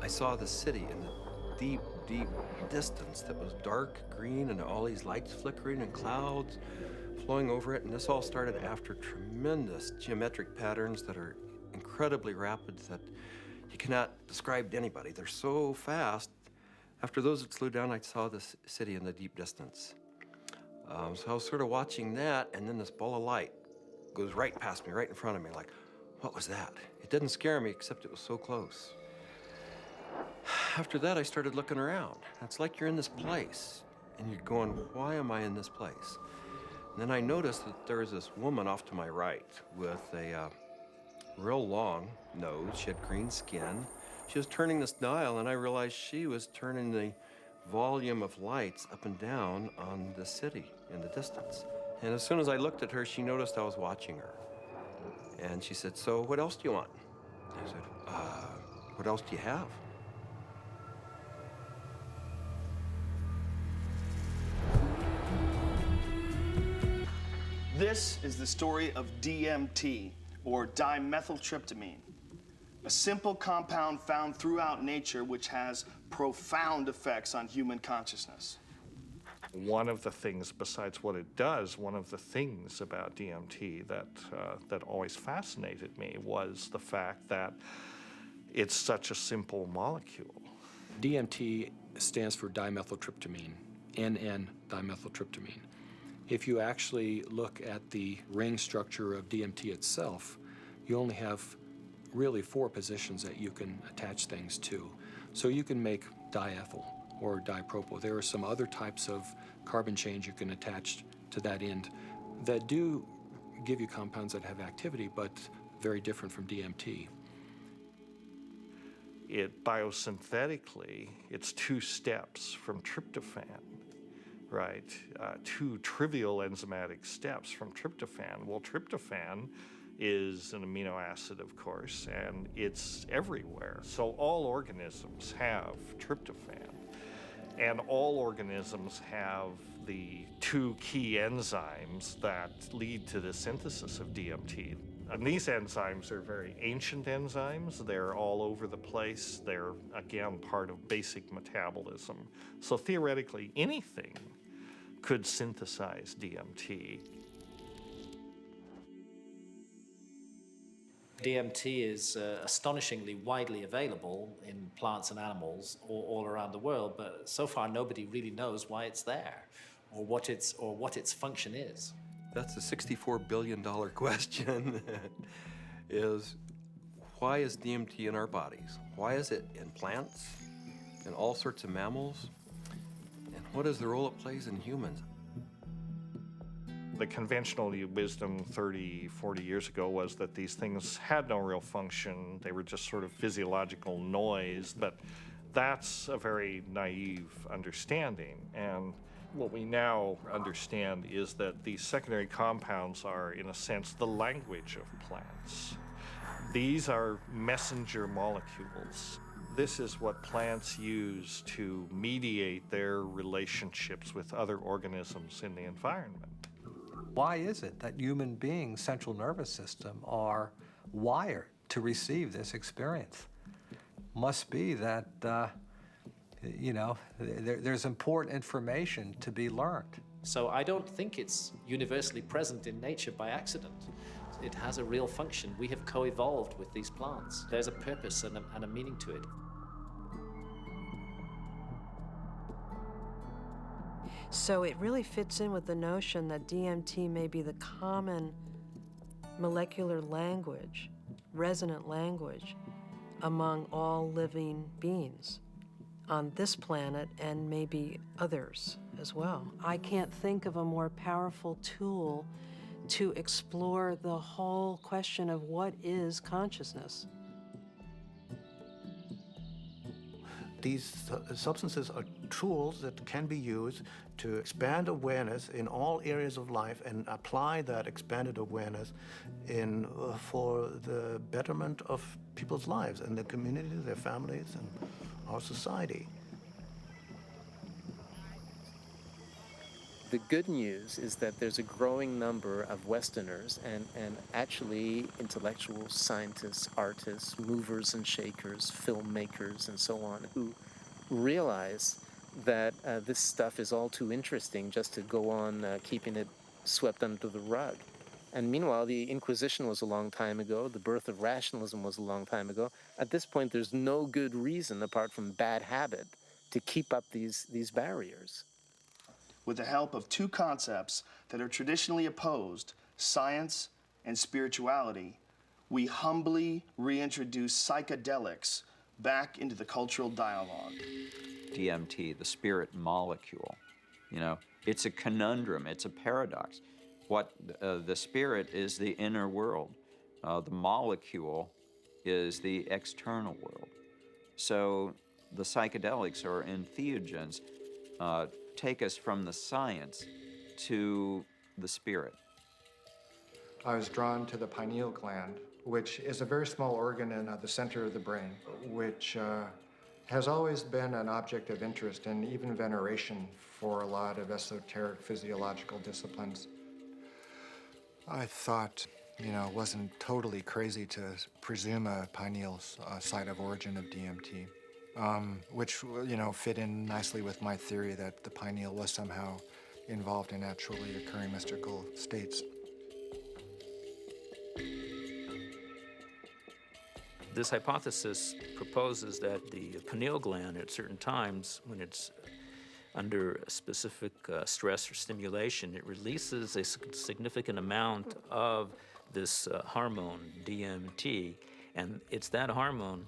I saw the city in the deep, deep distance that was dark green and all these lights flickering and clouds flowing over it. And this all started after tremendous geometric patterns that are incredibly rapid that you cannot describe to anybody. They're so fast. After those had slowed down, I saw this city in the deep distance. So I was sort of watching that, and then this ball of light goes right past me, right in front of me, like, what was that? It didn't scare me, except it was so close. After that, I started looking around. It's like you're in this place, and you're going, why am I in this place? And then I noticed that there was this woman off to my right with a real long nose. She had green skin. She was turning this dial, and I realized she was turning the volume of lights up and down on the city in the distance. And as soon as I looked at her, she noticed I was watching her. And she said, so what else do you want? I said, what else do you have? This is the story of DMT, or dimethyltryptamine, a simple compound found throughout nature which has profound effects on human consciousness. One of the things, besides what it does, one of the things about DMT that always fascinated me was the fact that it's such a simple molecule. DMT stands for dimethyltryptamine, N-dimethyltryptamine. If you actually look at the ring structure of DMT itself, you only have really 4 positions that you can attach things to. So you can make diethyl or dipropyl. There are some other types of carbon chains you can attach to that end that do give you compounds that have activity, but very different from DMT. It biosynthetically, it's 2 steps from tryptophan. Right, 2 trivial enzymatic steps from tryptophan. Well, tryptophan is an amino acid, of course, and it's everywhere. So all organisms have tryptophan, and all organisms have the 2 key enzymes that lead to the synthesis of DMT. And these enzymes are very ancient enzymes. They're all over the place. They're, again, part of basic metabolism. So theoretically, anything could synthesize DMT. DMT is astonishingly widely available in plants and animals all around the world, but so far nobody really knows why it's there or what its function is. That's a $64 billion question, is why is DMT in our bodies? Why is it in plants, in all sorts of mammals? And what is the role it plays in humans? The conventional wisdom 30, 40 years ago was that these things had no real function. They were just sort of physiological noise, but that's a very naive understanding. And what we now understand is that these secondary compounds are, in a sense, the language of plants. These are messenger molecules. This is what plants use to mediate their relationships with other organisms in the environment. Why is it that human beings' central nervous system are wired to receive this experience? Must be that, there's important information to be learned. So I don't think it's universally present in nature by accident. It has a real function. We have co-evolved with these plants. There's a purpose and a meaning to it. So it really fits in with the notion that DMT may be the common molecular language, resonant language, among all living beings on this planet and maybe others as well. I can't think of a more powerful tool to explore the whole question of what is consciousness. These substances are tools that can be used to expand awareness in all areas of life and apply that expanded awareness for the betterment of people's lives and their communities, their families, and our society. The good news is that there's a growing number of Westerners and actually intellectuals, scientists, artists, movers and shakers, filmmakers, and so on, who realize that this stuff is all too interesting just to go on keeping it swept under the rug. And meanwhile, the Inquisition was a long time ago. The birth of rationalism was a long time ago. At this point, there's no good reason, apart from bad habit, to keep up these barriers. With the help of two concepts that are traditionally opposed, science and spirituality, we humbly reintroduce psychedelics back into the cultural dialogue. DMT, the spirit molecule, you know, it's a conundrum, it's a paradox. What the spirit is the inner world. The molecule is the external world. So the psychedelics or entheogens take us from the science to the spirit. I was drawn to the pineal gland, which is a very small organ in the center of the brain, which has always been an object of interest and even veneration for a lot of esoteric physiological disciplines. I thought, you know, it wasn't totally crazy to presume a pineal site of origin of DMT, which, you know, fit in nicely with my theory that the pineal was somehow involved in naturally occurring mystical states. This hypothesis proposes that the pineal gland at certain times, when it's under a specific stress or stimulation, it releases a significant amount of this hormone, DMT, and it's that hormone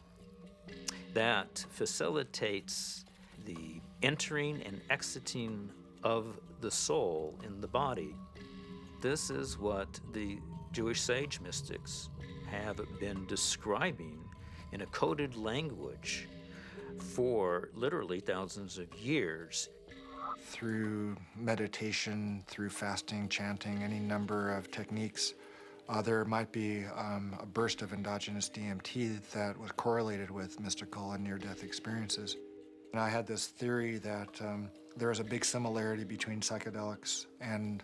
that facilitates the entering and exiting of the soul in the body. This is what the Jewish sage mystics have been describing in a coded language for literally thousands of years. Through meditation, through fasting, chanting, any number of techniques, there might be a burst of endogenous DMT that was correlated with mystical and near-death experiences. And I had this theory that there was a big similarity between psychedelics and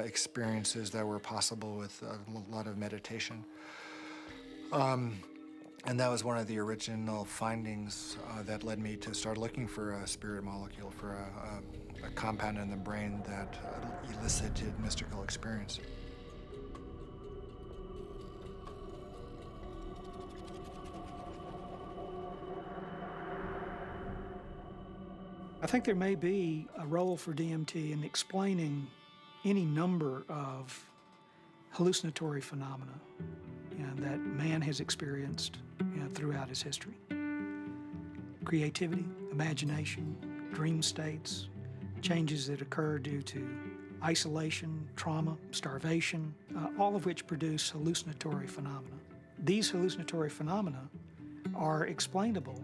experiences that were possible with a lot of meditation. And that was one of the original findings that led me to start looking for a spirit molecule, for a compound in the brain that elicited mystical experience. I think there may be a role for DMT in explaining any number of hallucinatory phenomena that man has experienced throughout his history. Creativity, imagination, dream states, changes that occur due to isolation, trauma, starvation, all of which produce hallucinatory phenomena. These hallucinatory phenomena are explainable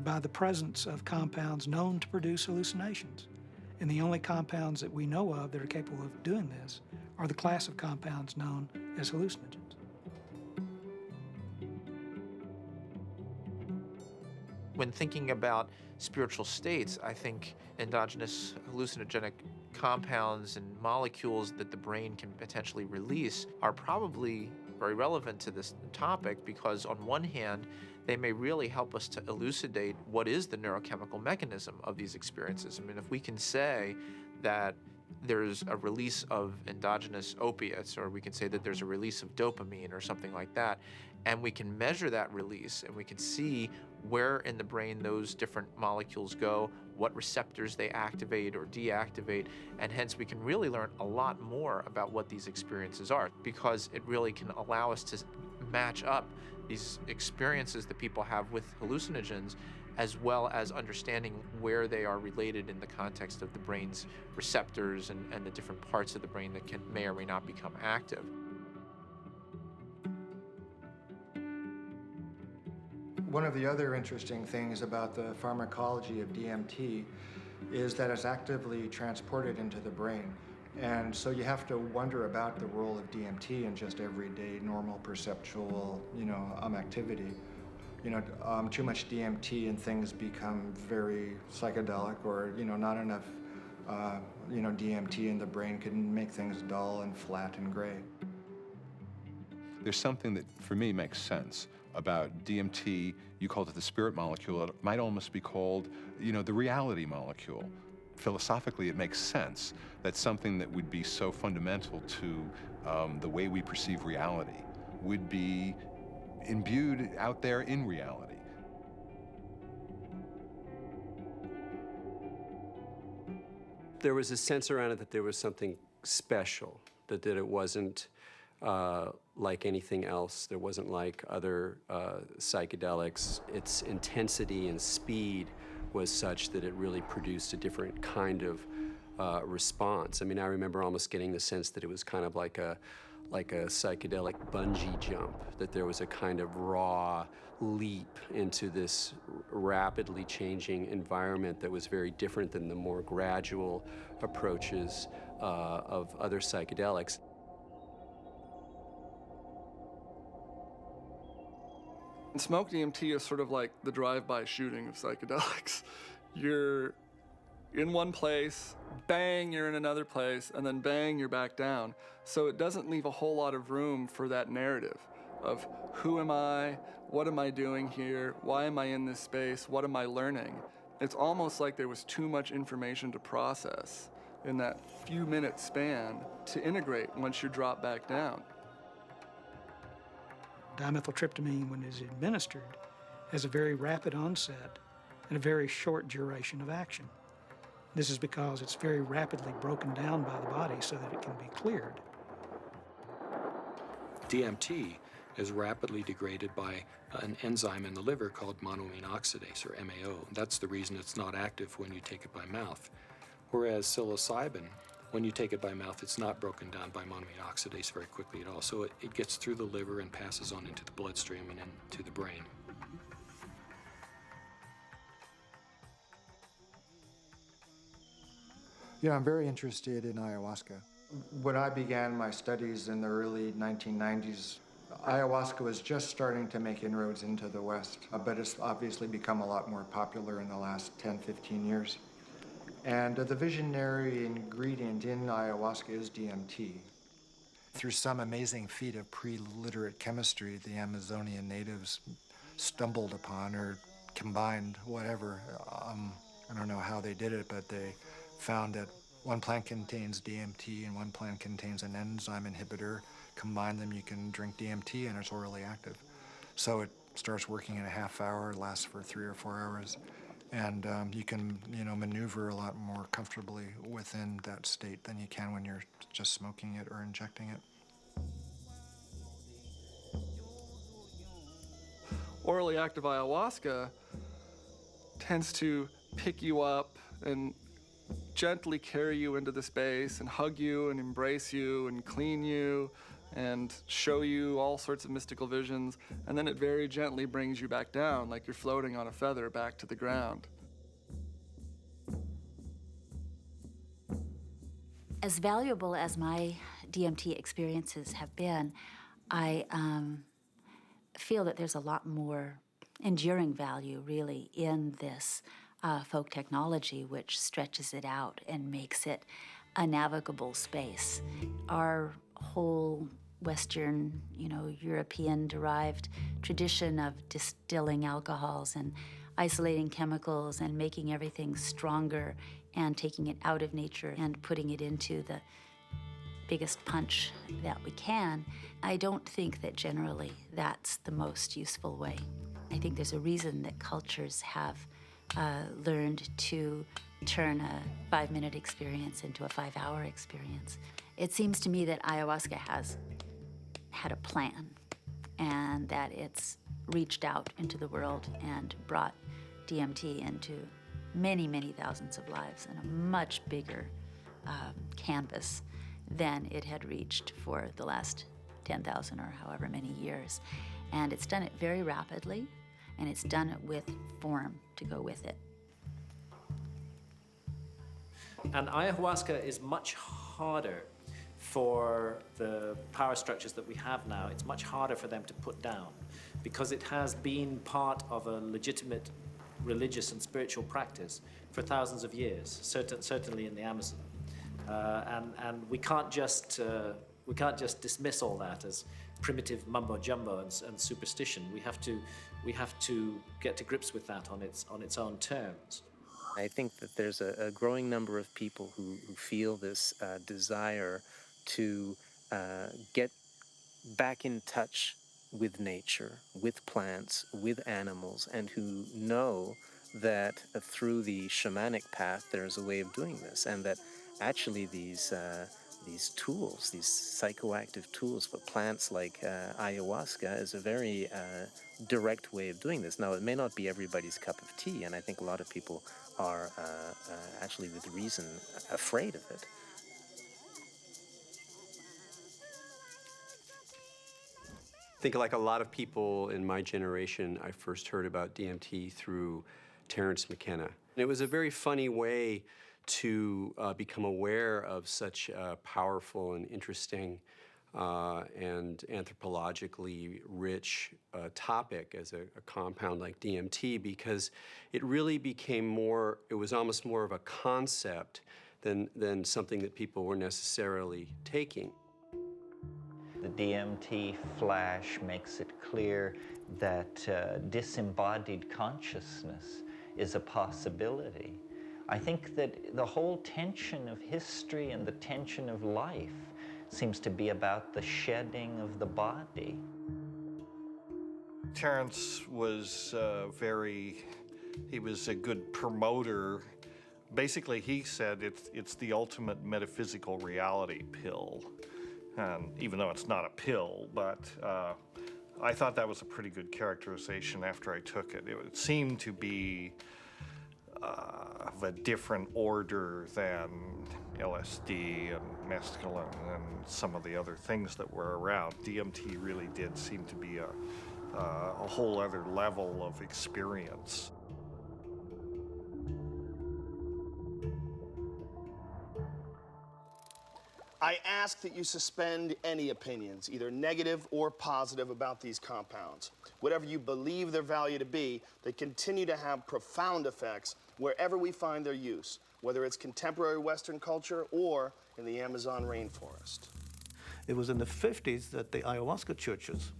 by the presence of compounds known to produce hallucinations. And the only compounds that we know of that are capable of doing this are the class of compounds known as hallucinogens. When thinking about spiritual states, I think endogenous hallucinogenic compounds and molecules that the brain can potentially release are probably very relevant to this topic, because on one hand, they may really help us to elucidate what is the neurochemical mechanism of these experiences. I mean, if we can say that there's a release of endogenous opiates, or we can say that there's a release of dopamine or something like that, and we can measure that release, and we can see where in the brain those different molecules go, what receptors they activate or deactivate, and hence we can really learn a lot more about what these experiences are, because it really can allow us to match up these experiences that people have with hallucinogens, as well as understanding where they are related in the context of the brain's receptors and the different parts of the brain that may or may not become active. One of the other interesting things about the pharmacology of DMT is that it's actively transported into the brain. And so you have to wonder about the role of DMT in just everyday normal perceptual, activity. Too much DMT and things become very psychedelic, or, not enough DMT in the brain can make things dull and flat and gray. There's something that, for me, makes sense about DMT. You called it the spirit molecule. It might almost be called, the reality molecule. Philosophically, it makes sense that something that would be so fundamental to the way we perceive reality would be imbued out there in reality. There was a sense around it that there was something special, that it wasn't like anything else. There wasn't like other psychedelics. Its intensity and speed was such that it really produced a different kind of response. I mean, I remember almost getting the sense that it was kind of like a psychedelic bungee jump, that there was a kind of raw leap into this rapidly changing environment that was very different than the more gradual approaches of other psychedelics. And smoke DMT is sort of like the drive-by shooting of psychedelics. You're in one place, bang, you're in another place, and then bang, you're back down. So it doesn't leave a whole lot of room for that narrative of who am I, what am I doing here, why am I in this space, what am I learning? It's almost like there was too much information to process in that few minute span to integrate once you drop back down. Dimethyltryptamine, when it is administered, has a very rapid onset and a very short duration of action. This is because it's very rapidly broken down by the body so that it can be cleared. DMT is rapidly degraded by an enzyme in the liver called monoamine oxidase, or MAO. That's the reason it's not active when you take it by mouth. Whereas psilocybin, when you take it by mouth, it's not broken down by monoamine oxidase very quickly at all. So it gets through the liver and passes on into the bloodstream and into the brain. I'm very interested in ayahuasca. When I began my studies in the early 1990s, ayahuasca was just starting to make inroads into the West, but it's obviously become a lot more popular in the last 10, 15 years. And the visionary ingredient in ayahuasca is DMT. Through some amazing feat of pre-literate chemistry, the Amazonian natives stumbled upon or combined whatever. I don't know how they did it, but they found that one plant contains DMT and one plant contains an enzyme inhibitor. Combine them, you can drink DMT and it's orally active. So it starts working in a half hour, lasts for 3 or 4 hours. And you can, maneuver a lot more comfortably within that state than you can when you're just smoking it or injecting it. Orally active ayahuasca tends to pick you up and gently carry you into the space and hug you and embrace you and clean you and show you all sorts of mystical visions, and then it very gently brings you back down like you're floating on a feather back to the ground. As valuable as my DMT experiences have been, I feel that there's a lot more enduring value, really, in this folk technology, which stretches it out and makes it a navigable space. Our whole Western, European-derived tradition of distilling alcohols and isolating chemicals and making everything stronger and taking it out of nature and putting it into the biggest punch that we can, I don't think that generally that's the most useful way. I think there's a reason that cultures have learned to turn a 5-minute experience into a 5-hour experience. It seems to me that ayahuasca has had a plan and that it's reached out into the world and brought DMT into many, many thousands of lives and a much bigger canvas than it had reached for the last 10,000 or however many years. And it's done it very rapidly, and it's done it with form to go with it. And ayahuasca is much harder for the power structures that we have now. It's much harder for them to put down because it has been part of a legitimate religious and spiritual practice for thousands of years, certainly in the Amazon. And we can't just dismiss all that as primitive mumbo jumbo and superstition. We have to get to grips with that on its own terms. I think that there's a growing number of people who feel this desire to get back in touch with nature, with plants, with animals, and who know that through the shamanic path there's a way of doing this, and that actually these tools, these psychoactive tools for plants like ayahuasca is a very direct way of doing this. Now, it may not be everybody's cup of tea, and I think a lot of people are actually with reason afraid of it. I think like a lot of people in my generation, I first heard about DMT through Terence McKenna. It was a very funny way to become aware of such a powerful and interesting and anthropologically rich topic as a compound like DMT, because it really became more, it was almost more of a concept than something that people were necessarily taking. The DMT flash makes it clear that disembodied consciousness is a possibility. I think that the whole tension of history and the tension of life seems to be about the shedding of the body. Terence was he was a good promoter. Basically, he said it's the ultimate metaphysical reality pill. And even though it's not a pill, but I thought that was a pretty good characterization after I took it. It seemed to be of a different order than LSD and mescaline and some of the other things that were around. DMT really did seem to be a whole other level of experience. I ask that you suspend any opinions, either negative or positive, about these compounds. Whatever you believe their value to be, they continue to have profound effects wherever we find their use, whether it's contemporary Western culture or in the Amazon rainforest. It was in the 50s that the ayahuasca churches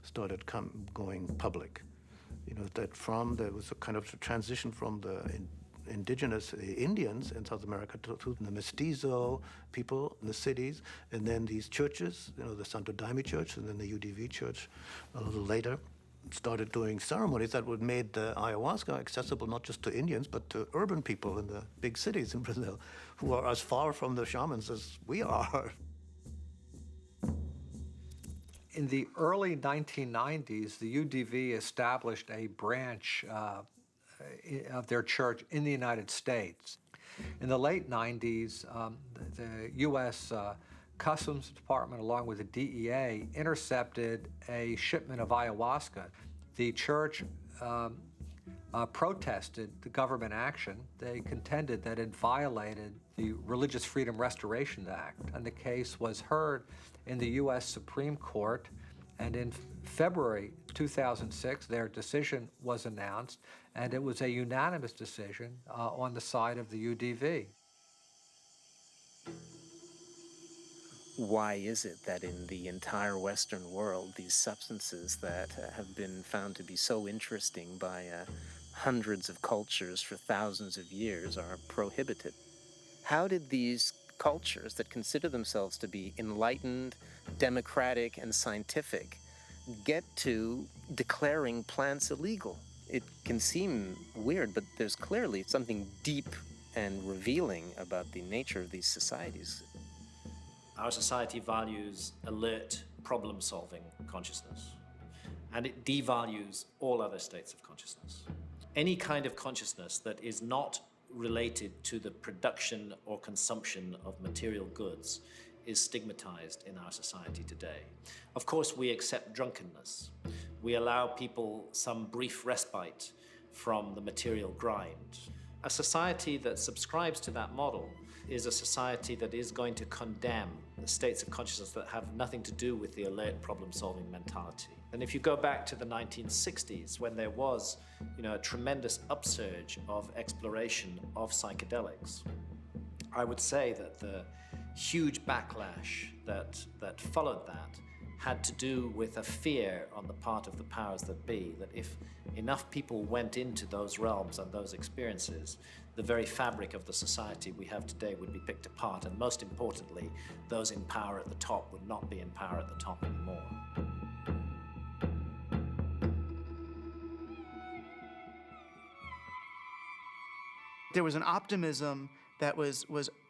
started going public. You know, there was a kind of transition from the indigenous Indians in South America to the mestizo people in the cities, and then these churches, you know, the Santo Daime Church and then the UDV Church a little later, started doing ceremonies that would made the ayahuasca accessible not just to Indians, but to urban people in the big cities in Brazil, who are as far from the shamans as we are. In the early 1990s, the UDV established a branch of their church in the United States. In the late 90s, the U.S. Customs Department, along with the DEA, intercepted a shipment of ayahuasca. The church protested the government action. They contended that it violated the Religious Freedom Restoration Act, and the case was heard in the U.S. Supreme Court, and in February 2006, their decision was announced, and it was a unanimous decision on the side of the UDV. Why is it that in the entire Western world, these substances that have been found to be so interesting by hundreds of cultures for thousands of years are prohibited? How did these cultures that consider themselves to be enlightened, democratic, and scientific get to declaring plants illegal? It can seem weird, but there's clearly something deep and revealing about the nature of these societies. Our society values alert, problem-solving consciousness, and it devalues all other states of consciousness. Any kind of consciousness that is not related to the production or consumption of material goods is stigmatized in our society today. Of course, we accept drunkenness. We allow people some brief respite from the material grind. A society that subscribes to that model is a society that is going to condemn states of consciousness that have nothing to do with the alert problem-solving mentality. And if you go back to the 1960s, when there was, a tremendous upsurge of exploration of psychedelics, I would say that the huge backlash that followed that had to do with a fear on the part of the powers that be, that if enough people went into those realms and those experiences, the very fabric of the society we have today would be picked apart, and most importantly, those in power at the top would not be in power at the top anymore. There was an optimism that was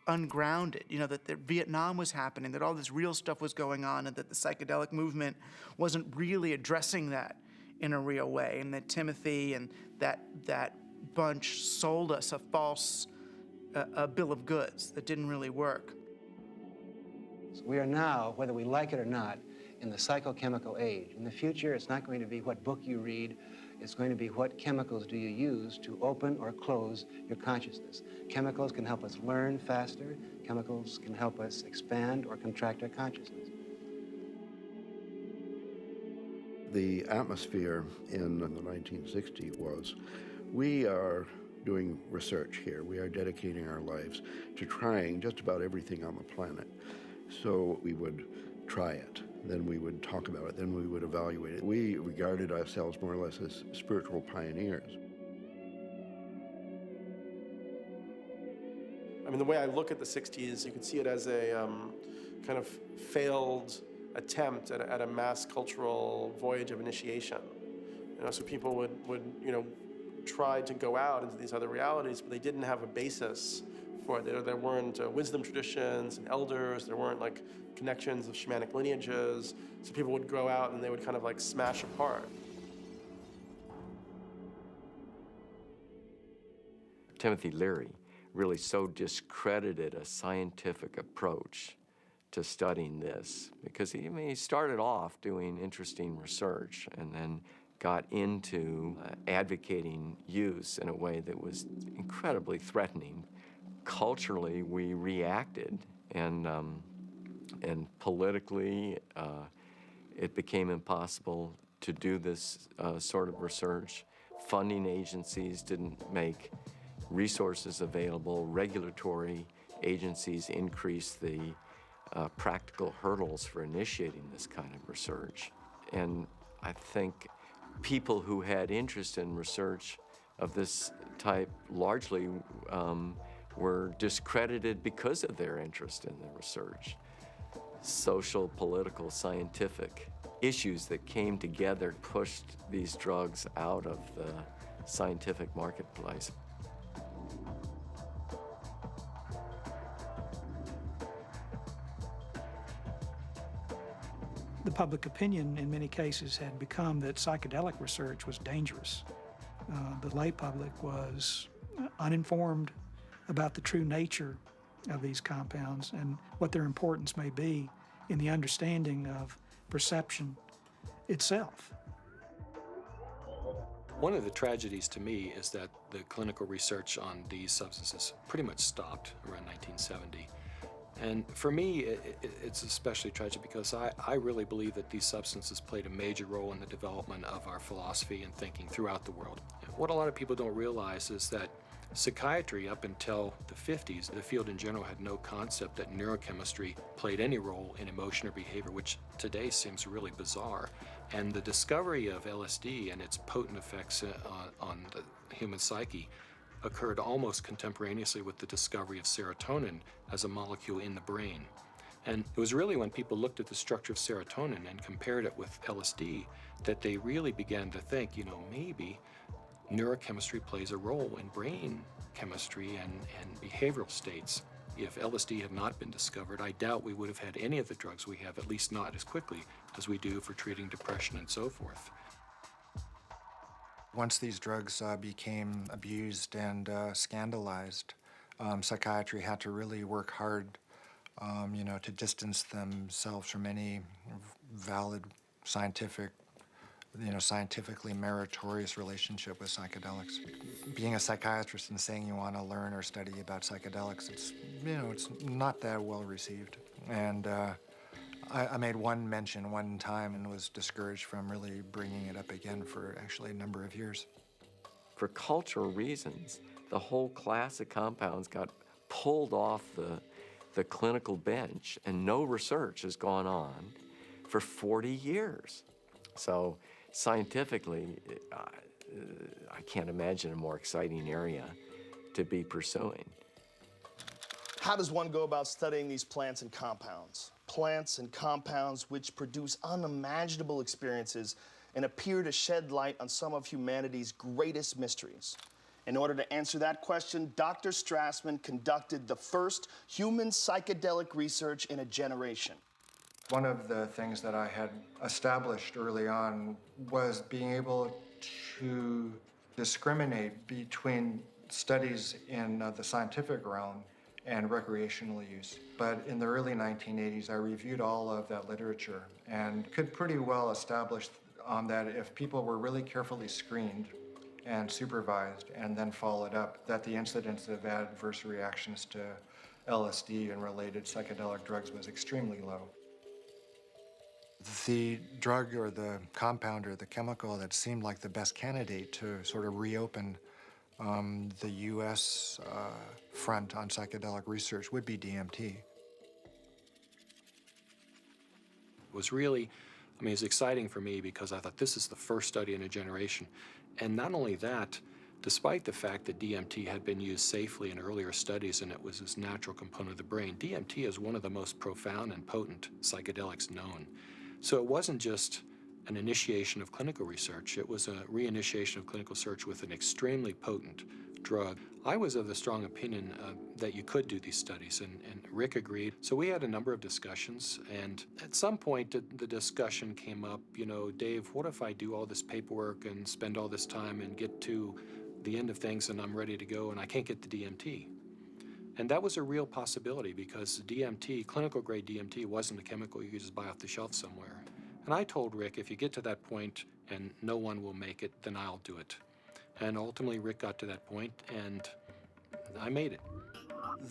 ungrounded, that Vietnam was happening, that all this real stuff was going on, and that the psychedelic movement wasn't really addressing that in a real way, and that Timothy and that bunch sold us a false bill of goods that didn't really work. So we are now, whether we like it or not, in the psychochemical age. In the future, it's not going to be what book you read, it's going to be what chemicals do you use to open or close your consciousness. Chemicals can help us learn faster. Chemicals can help us expand or contract our consciousness. The atmosphere in the 1960s was, we are doing research here. We are dedicating our lives to trying just about everything on the planet. So we would try it, then we would talk about it, then we would evaluate it. We regarded ourselves more or less as spiritual pioneers. I mean, the way I look at the 60s, you can see it as a kind of failed attempt at a mass cultural voyage of initiation. So people would try to go out into these other realities, but they didn't have a basis for it. There weren't wisdom traditions and elders. There weren't like connections of shamanic lineages. So people would go out and they would kind of like smash apart. Timothy Leary really so discredited a scientific approach to studying this because he started off doing interesting research and then got into advocating use in a way that was incredibly threatening. Culturally, we reacted, and politically, it became impossible to do this sort of research. Funding agencies didn't make resources available. Regulatory agencies increased the practical hurdles for initiating this kind of research. And I think people who had interest in research of this type largely were discredited because of their interest in the research. Social, political, scientific issues that came together pushed these drugs out of the scientific marketplace. The public opinion in many cases had become that psychedelic research was dangerous. The lay public was uninformed about the true nature of these compounds and what their importance may be in the understanding of perception itself. One of the tragedies to me is that the clinical research on these substances pretty much stopped around 1970. And for me, it's especially tragic because I really believe that these substances played a major role in the development of our philosophy and thinking throughout the world. What a lot of people don't realize is that psychiatry, up until the 50s, the field in general had no concept that neurochemistry played any role in emotion or behavior, which today seems really bizarre. And the discovery of LSD and its potent effects on the human psyche occurred almost contemporaneously with the discovery of serotonin as a molecule in the brain. And it was really when people looked at the structure of serotonin and compared it with LSD that they really began to think, maybe neurochemistry plays a role in brain chemistry and behavioral states. If LSD had not been discovered, I doubt we would have had any of the drugs we have, at least not as quickly as we do for treating depression and so forth. Once these drugs became abused and scandalized, psychiatry had to really work hard, to distance themselves from any valid scientifically meritorious relationship with psychedelics. Being a psychiatrist and saying you want to learn or study about psychedelics, it's not that well received. And I made one mention one time and was discouraged from really bringing it up again for actually a number of years. For cultural reasons, the whole class of compounds got pulled off the clinical bench, and no research has gone on for 40 years. So scientifically, I can't imagine a more exciting area to be pursuing. How does one go about studying these plants and compounds? Plants and compounds which produce unimaginable experiences and appear to shed light on some of humanity's greatest mysteries. In order to answer that question, Dr. Strassman conducted the first human psychedelic research in a generation. One of the things that I had established early on was being able to discriminate between studies in the scientific realm and recreational use. But in the early 1980s, I reviewed all of that literature and could pretty well establish that if people were really carefully screened and supervised and then followed up, that the incidence of adverse reactions to LSD and related psychedelic drugs was extremely low. The drug or the compound or the chemical that seemed like the best candidate to sort of reopen the U.S. Front on psychedelic research would be DMT. It was really, it was exciting for me because I thought this is the first study in a generation. And not only that, despite the fact that DMT had been used safely in earlier studies and it was this natural component of the brain, DMT is one of the most profound and potent psychedelics known. So it wasn't just an initiation of clinical research, it was a reinitiation of clinical research with an extremely potent drug. I was of the strong opinion that you could do these studies, and Rick agreed. So we had a number of discussions, and at some point the discussion came up, you know, Dave, what if I do all this paperwork and spend all this time and get to the end of things and I'm ready to go and I can't get the DMT? And that was a real possibility because DMT, clinical grade DMT, wasn't a chemical you could just buy off the shelf somewhere. And I told Rick, if you get to that point and no one will make it, then I'll do it. And ultimately, Rick got to that point, and I made it.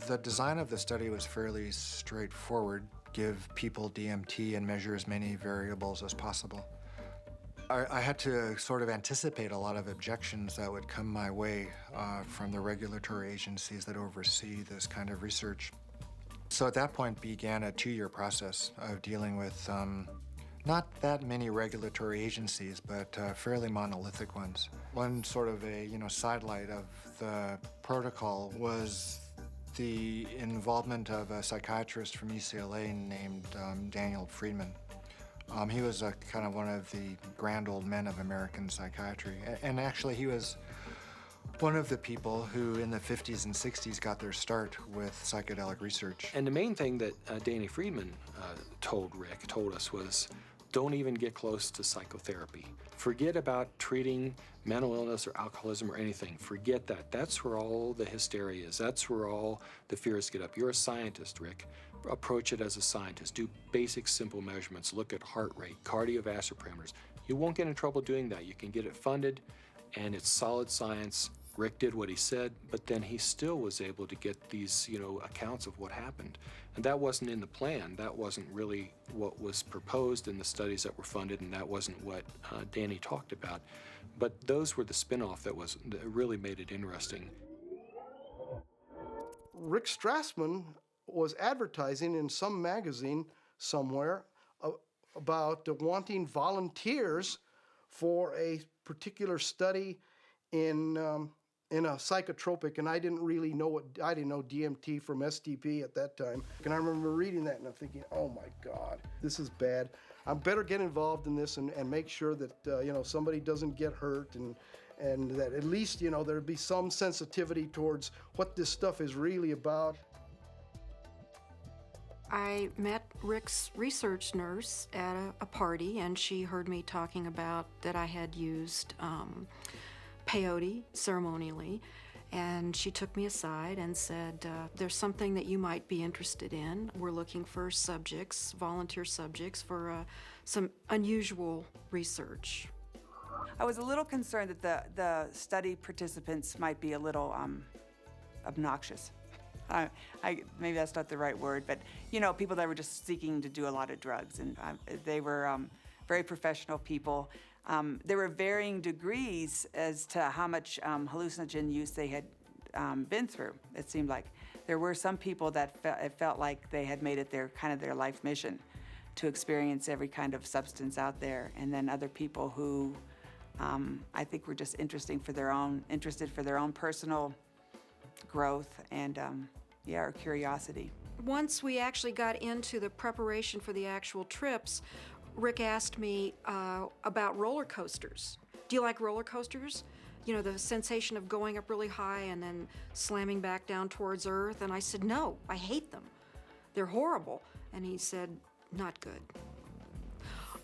The design of the study was fairly straightforward. Give people DMT and measure as many variables as possible. I had to sort of anticipate a lot of objections that would come my way from the regulatory agencies that oversee this kind of research. So at that point began a 2-year process of dealing with not that many regulatory agencies, but fairly monolithic ones. One sort of a sidelight of the protocol was the involvement of a psychiatrist from UCLA named Daniel Friedman. He was kind of one of the grand old men of American psychiatry, and actually he was one of the people who in the 50s and 60s got their start with psychedelic research. And the main thing that Danny Friedman told us was, don't even get close to psychotherapy. Forget about treating mental illness or alcoholism or anything. Forget that. That's where all the hysteria is. That's where all the fears get up. You're a scientist, Rick. Approach it as a scientist. Do basic, simple measurements. Look at heart rate, cardiovascular parameters. You won't get in trouble doing that. You can get it funded, and it's solid science. Rick did what he said, but then he still was able to get these, accounts of what happened. And that wasn't in the plan. That wasn't really what was proposed in the studies that were funded, and that wasn't what Danny talked about. But those were the spin-off that really made it interesting. Rick Strassman was advertising in some magazine somewhere about wanting volunteers for a particular study in a psychotropic, and I didn't know DMT from STP at that time. And I remember reading that and I'm thinking, oh my God, this is bad. I better get involved in this and make sure that somebody doesn't get hurt, and that at least there'd be some sensitivity towards what this stuff is really about. I met Rick's research nurse at a party, and she heard me talking about that I had used peyote ceremonially, and she took me aside and said, there's something that you might be interested in. We're looking for subjects, volunteer subjects, for some unusual research. I was a little concerned that the study participants might be a little obnoxious. Maybe that's not the right word, but people that were just seeking to do a lot of drugs, and they were very professional people. There were varying degrees as to how much hallucinogen use they had been through. It seemed like there were some people that it felt like they had made it their life mission to experience every kind of substance out there, and then other people who I think were just interested for their own personal growth and or curiosity. Once we actually got into the preparation for the actual trips, Rick asked me about roller coasters. Do you like roller coasters? The sensation of going up really high and then slamming back down towards Earth. And I said, no, I hate them. They're horrible. And he said, not good.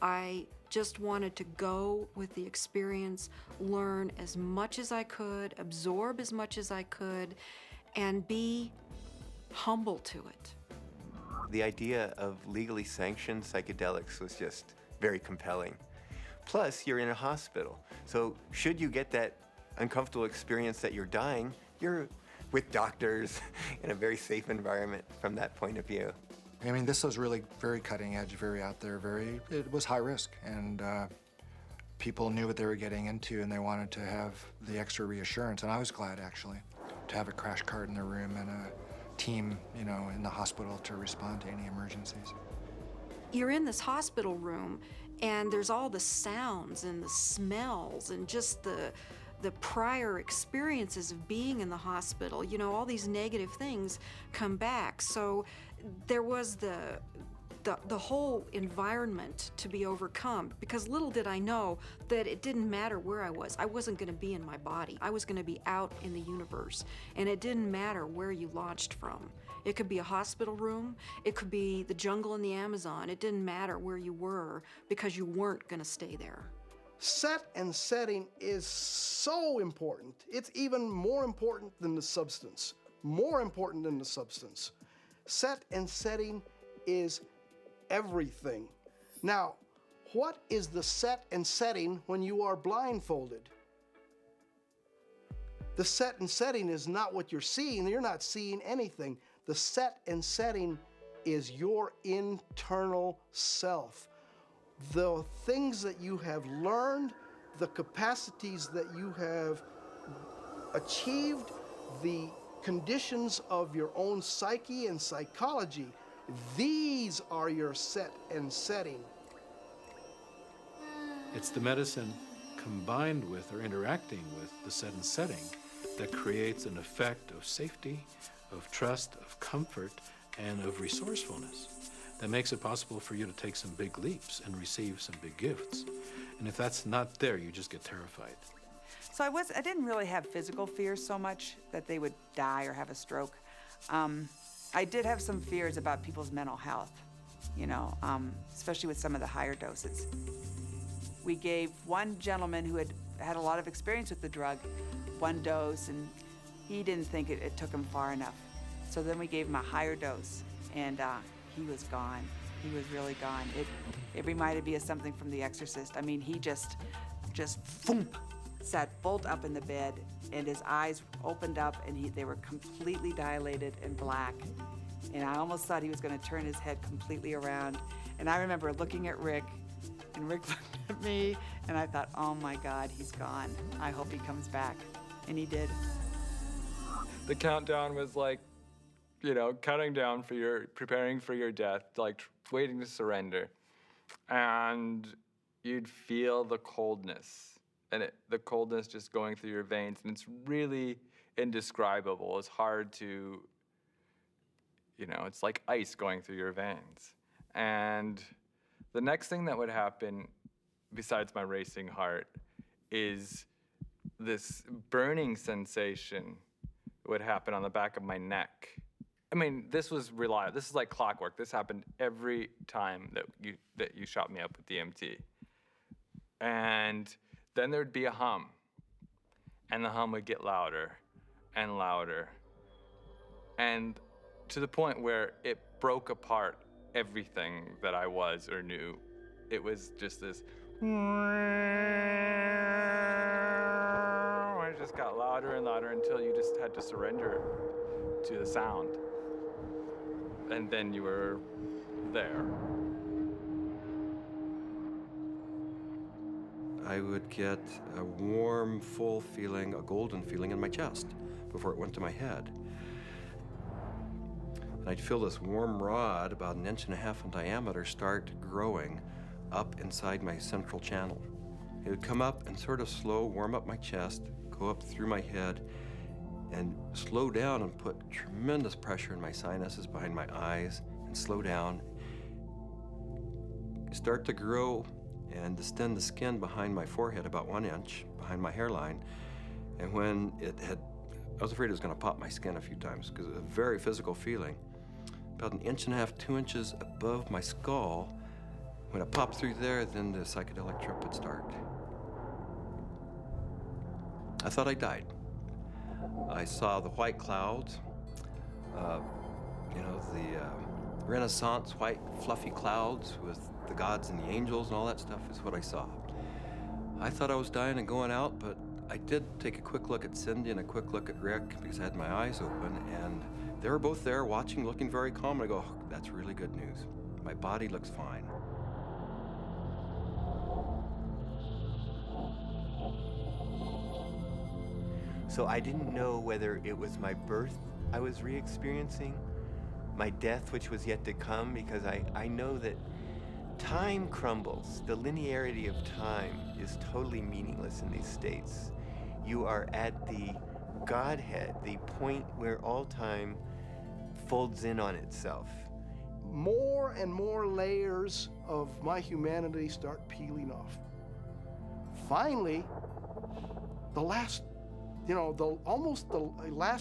I just wanted to go with the experience, learn as much as I could, absorb as much as I could, and be humble to it. The idea of legally sanctioned psychedelics was just very compelling. Plus, you're in a hospital. So should you get that uncomfortable experience that you're dying, you're with doctors in a very safe environment from that point of view. I mean, this was really very cutting edge, very out there, it was high risk, and people knew what they were getting into, and they wanted to have the extra reassurance, and I was glad, actually, to have a crash cart in the room and a team, in the hospital to respond to any emergencies. You're in this hospital room, and there's all the sounds and the smells and just the prior experiences of being in the hospital. All these negative things come back. So there was the whole environment to be overcome, because little did I know that it didn't matter where I was. I wasn't going to be in my body. I was going to be out in the universe, and it didn't matter where you launched from. It could be a hospital room. It could be the jungle in the Amazon. It didn't matter where you were, because you weren't going to stay there. Set and setting is so important. It's even more important than the substance. More important than the substance. Set and setting is everything. Now, what is the set and setting when you are blindfolded? The set and setting is not what you're seeing. You're not seeing anything. The set and setting is your internal self. The things that you have learned, the capacities that you have achieved, the conditions of your own psyche and psychology, these are your set and setting. It's the medicine combined with or interacting with the set and setting that creates an effect of safety, of trust, of comfort, and of resourcefulness that makes it possible for you to take some big leaps and receive some big gifts. And if that's not there, you just get terrified. So I didn't really have physical fears so much that they would die or have a stroke. I did have some fears about people's mental health, especially with some of the higher doses. We gave one gentleman who had a lot of experience with the drug one dose, and he didn't think it took him far enough. So then we gave him a higher dose, and he was gone. He was really gone. It reminded me of something from The Exorcist. I mean, he just thump, sat bolt up in the bed, and his eyes opened up, and they were completely dilated and black. And I almost thought he was going to turn his head completely around. And I remember looking at Rick, and Rick looked at me, and I thought, oh my God, he's gone. I hope he comes back. And he did. The countdown was like, counting down preparing for your death, like waiting to surrender. And you'd feel the coldness, and the coldness just going through your veins, and it's really indescribable. It's hard to, it's like ice going through your veins. And the next thing that would happen, besides my racing heart, is this burning sensation would happen on the back of my neck. I mean, this was reliable. This is like clockwork. This happened every time that you shot me up with DMT. And then there'd be a hum, and the hum would get louder and louder, and to the point where it broke apart everything that I was or knew. It was just this. It just got louder and louder until you just had to surrender to the sound. And then you were there. I would get a warm, full feeling, a golden feeling in my chest before it went to my head. And I'd feel this warm rod, about 1.5 inches in diameter, start growing up inside my central channel. It would come up and sort of slow, warm up my chest, go up through my head, and slow down and put tremendous pressure in my sinuses behind my eyes, and slow down, start to grow and distend the skin behind my forehead about 1 inch, behind my hairline. And when it had, I was afraid it was gonna pop my skin a few times because it was a very physical feeling. About 1.5 inches, 2 inches above my skull, when it popped through there, then the psychedelic trip would start. I thought I died. I saw the white clouds, the Renaissance white fluffy clouds with the gods and the angels and all that stuff is what I saw. I thought I was dying and going out, but I did take a quick look at Cindy and a quick look at Rick because I had my eyes open, and they were both there watching, looking very calm. And I go, oh, that's really good news. My body looks fine. So I didn't know whether it was my birth I was re-experiencing, my death which was yet to come, because I know that time crumbles. The linearity of time is totally meaningless in these states. You are at the Godhead, the point where all time folds in on itself. More and more layers of my humanity start peeling off. Finally, the last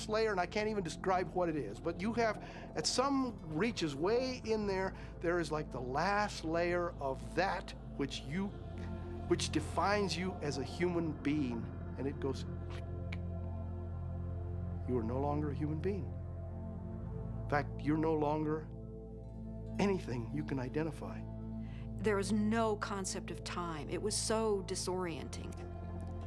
layer, and I can't even describe what it is, but you have, at some reaches way in there, there is like the last layer of that which defines you as a human being, and it goes click. You are no longer a human being. In fact, you're no longer anything you can identify. There was no concept of time. It was so disorienting.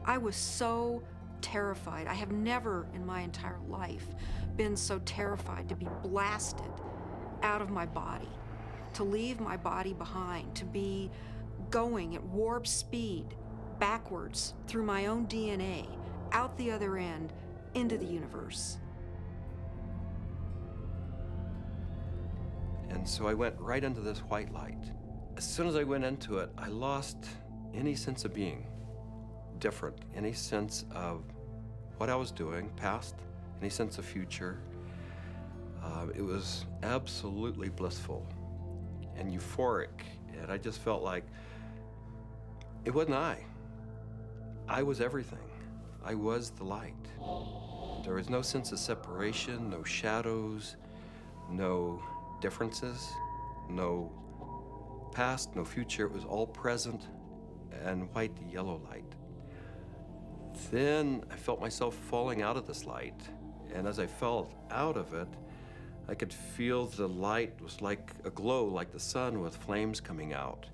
I was so terrified. I have never in my entire life been so terrified to be blasted out of my body, to leave my body behind, to be going at warp speed backwards through my own DNA, out the other end, into the universe. And so I went right into this white light. As soon as I went into it, I lost any sense of being different, any sense of what I was doing, past, any sense of future. It was absolutely blissful and euphoric, and I just felt like it wasn't I. I was everything. I was the light. There was no sense of separation, no shadows, no differences, no past, no future. It was all present and white yellow light. Then I felt myself falling out of this light, and as I fell out of it, I could feel the light was like a glow, like the sun with flames coming out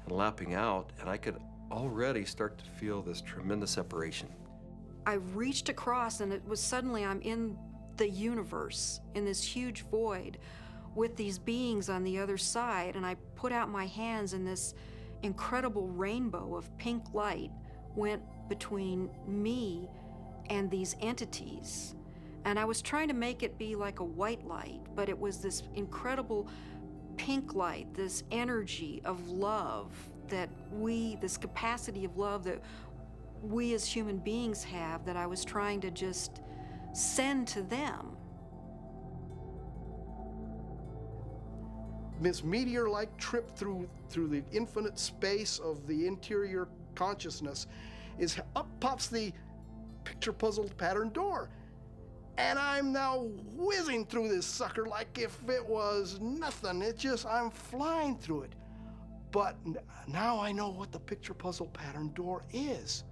and lapping out, and I could already start to feel this tremendous separation. I reached across, and it was suddenly I'm in the universe, in this huge void with these beings on the other side, and I put out my hands, and this incredible rainbow of pink light went between me and these entities. And I was trying to make it be like a white light, but it was this incredible pink light, this energy of love this capacity of love that we as human beings have, that I was trying to just send to them. This meteor-like trip through the infinite space of the interior consciousness is up pops the picture puzzle pattern door. And I'm now whizzing through this sucker like if it was nothing. I'm flying through it. But now I know what the picture puzzle pattern door is.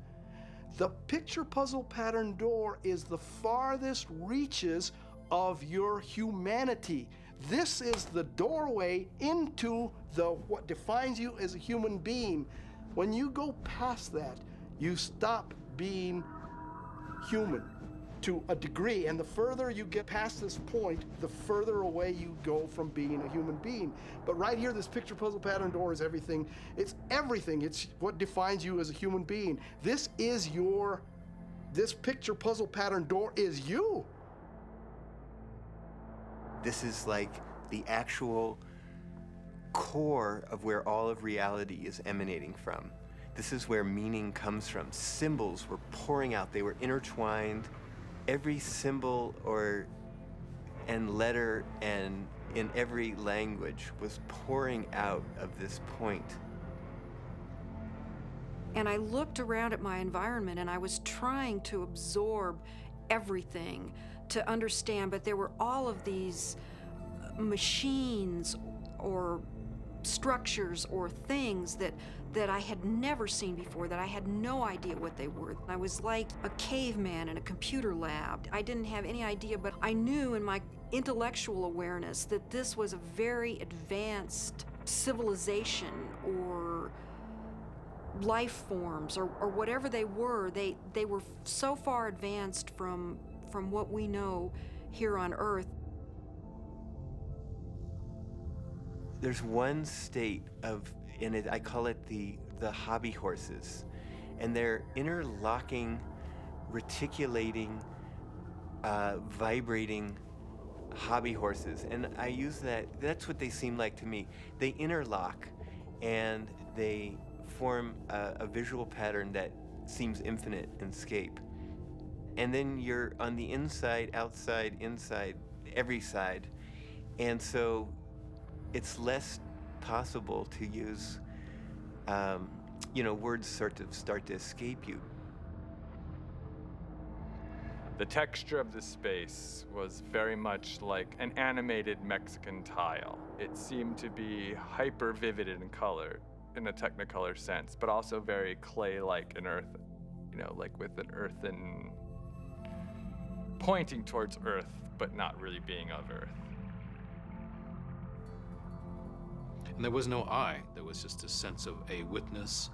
The picture puzzle pattern door is the farthest reaches of your humanity. This is the doorway into what defines you as a human being. When you go past that, you stop being human. to a degree, and the further you get past this point, the further away you go from being a human being. But right here, this picture puzzle pattern door is everything. It's everything. It's what defines you as a human being. This picture puzzle pattern door is you. This is like the actual core of where all of reality is emanating from. This is where meaning comes from. Symbols were pouring out. They were intertwined. Every symbol and letter and in every language was pouring out of this point. And I looked around at my environment and I was trying to absorb everything, to understand, but there were all of these machines or structures or things that I had never seen before, that I had no idea what they were. I was like a caveman in a computer lab. I didn't have any idea, but I knew in my intellectual awareness that this was a very advanced civilization or life forms or whatever they were. They were so far advanced from what we know here on Earth. There's one state in it, I call it the hobby horses, and they're interlocking, reticulating, vibrating hobby horses. And I use that's what they seem like to me. They interlock and they form a visual pattern that seems infinite in scape. And then you're on the inside, outside, inside, every side. And so it's less possible to use, words sort of start to escape you. The texture of the space was very much like an animated Mexican tile. It seemed to be hyper vivid in color, in a Technicolor sense, but also very clay-like and earth, like with an earthen, pointing towards earth, but not really being of earth. And there was no I. There was just a sense of a witness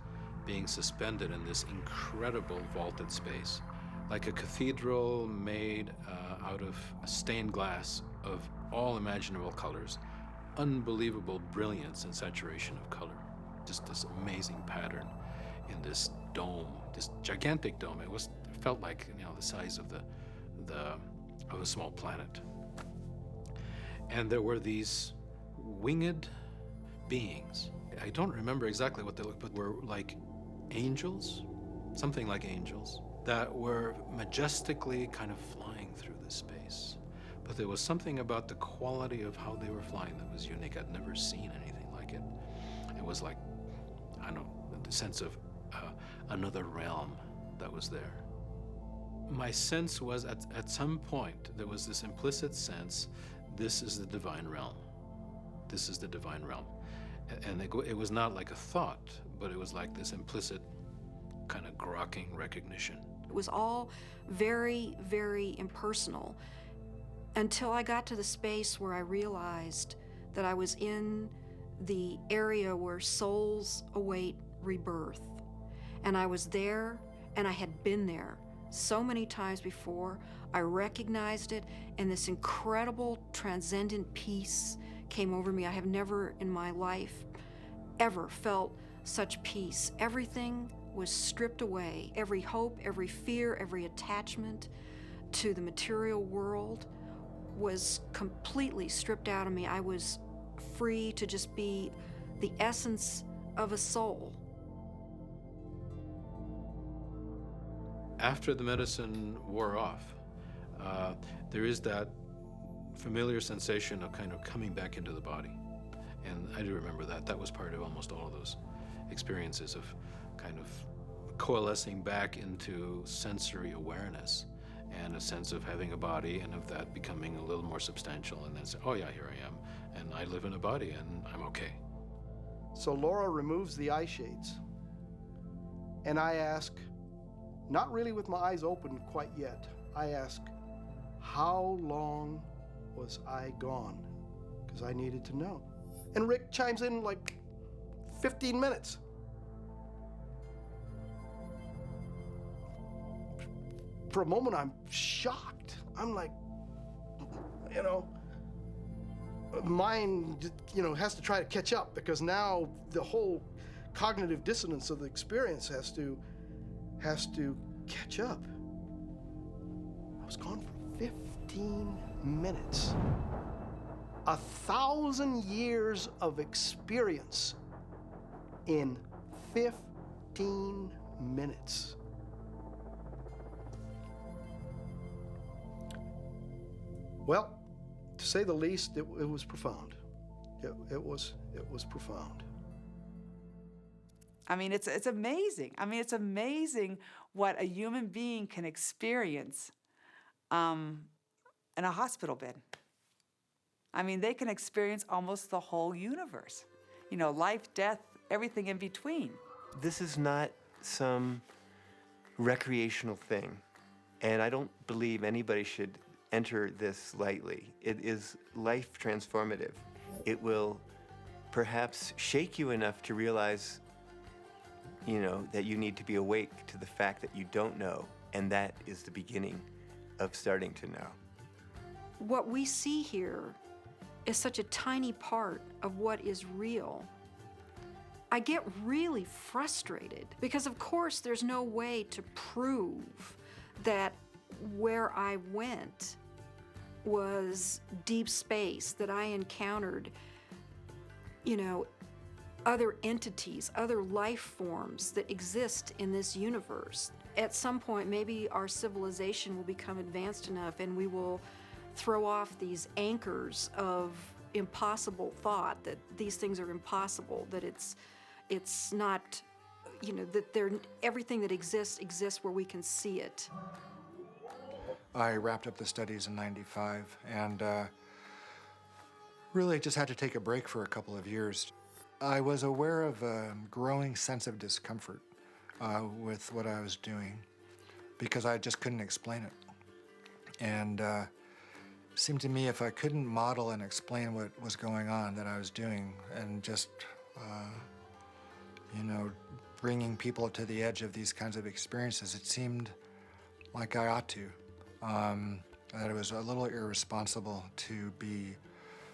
being suspended in this incredible vaulted space, like a cathedral made out of stained glass of all imaginable colors, unbelievable brilliance and saturation of color. Just this amazing pattern in this dome, this gigantic dome. It felt like the size of of a small planet. And there were these winged beings. I don't remember exactly what they looked, but were like angels, something like angels, that were majestically kind of flying through the space. But there was something about the quality of how they were flying that was unique. I'd never seen anything like it. It was like, I don't know, the sense of another realm that was there. My sense was at some point, there was this implicit sense, this is the divine realm. This is the divine realm. And it was not like a thought, but it was like this implicit kind of grokking recognition. It was all very, very impersonal until I got to the space where I realized that I was in the area where souls await rebirth. And I was there, and I had been there so many times before. I recognized it, and this incredible transcendent peace came over me. I have never in my life ever felt such peace. Everything was stripped away. Every hope, every fear, every attachment to the material world was completely stripped out of me. I was free to just be the essence of a soul. After the medicine wore off, there is that familiar sensation of kind of coming back into the body. And I do remember that. That was part of almost all of those experiences of kind of coalescing back into sensory awareness and a sense of having a body and of that becoming a little more substantial and then say, oh yeah, here I am. And I live in a body and I'm okay. So Laura removes the eye shades. And I ask, not really with my eyes open quite yet, I ask, how long was I gone? Because I needed to know. And Rick chimes in like 15 minutes. for a moment, I'm shocked. I'm like, you know, mind, you know, has to try to catch up because now the whole cognitive dissonance of the experience has to catch up. I was gone for 15 minutes. 1,000 years of experience in 15 minutes. Well, to say the least, it was profound. It was profound. I mean, it's amazing. I mean, it's amazing what a human being can experience in a hospital bed. I mean, they can experience almost the whole universe. You know, life, death, everything in between. This is not some recreational thing, and I don't believe anybody should enter this lightly. It is life transformative. It will perhaps shake you enough to realize, you know, that you need to be awake to the fact that you don't know, and that is the beginning of starting to know. What we see here is such a tiny part of what is real. I get really frustrated because, of course, there's no way to prove that where I went was deep space, that I encountered, you know, other entities, other life forms that exist in this universe. At some point, maybe our civilization will become advanced enough and we will throw off these anchors of impossible thought, that these things are impossible, that it's not, you know, that everything that exists where we can see it. I wrapped up the studies in '95 and really just had to take a break for a couple of years. I was aware of a growing sense of discomfort with what I was doing because I just couldn't explain it. And it seemed to me if I couldn't model and explain what was going on that I was doing and just, you know, bringing people to the edge of these kinds of experiences, it seemed like I ought to. That it was a little irresponsible to be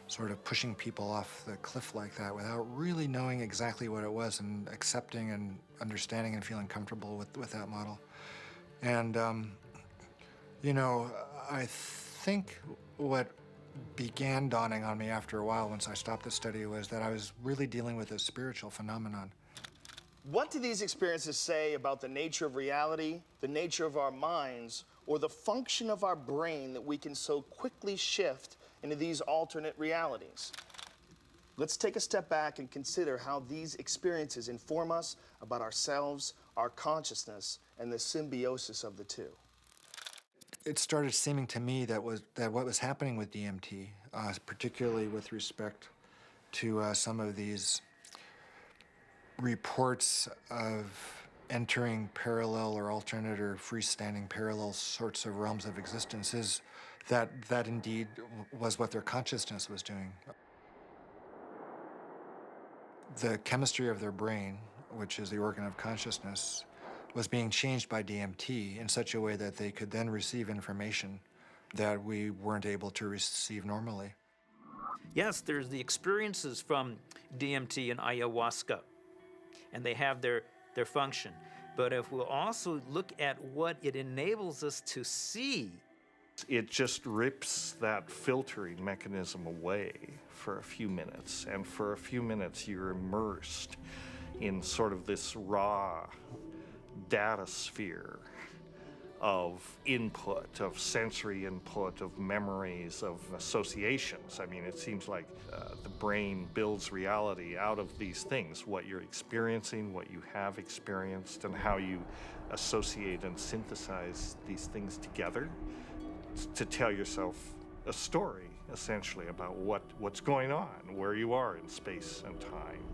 sort of pushing people off the cliff like that without really knowing exactly what it was and accepting and understanding and feeling comfortable with that model. And, you know, I think what began dawning on me after a while once I stopped the study was that I was really dealing with a spiritual phenomenon. What do these experiences say about the nature of reality, the nature of our minds, or the function of our brain that we can so quickly shift into these alternate realities? Let's take a step back and consider how these experiences inform us about ourselves, our consciousness, and the symbiosis of the two. It started seeming to me that what was happening with DMT, particularly with respect to some of these reports of entering parallel or alternate or freestanding parallel sorts of realms of existence, is that indeed was what their consciousness was doing. The chemistry of their brain, which is the organ of consciousness, was being changed by DMT in such a way that they could then receive information that we weren't able to receive normally. Yes, there's the experiences from DMT and ayahuasca, and they have their function. But if we'll also look at what it enables us to see, it just rips that filtering mechanism away for a few minutes, and for a few minutes you're immersed in sort of this raw data sphere of input, of sensory input, of memories, of associations. I mean, it seems like the brain builds reality out of these things, what you're experiencing, what you have experienced, and how you associate and synthesize these things together to tell yourself a story, essentially, about what's going on, where you are in space and time.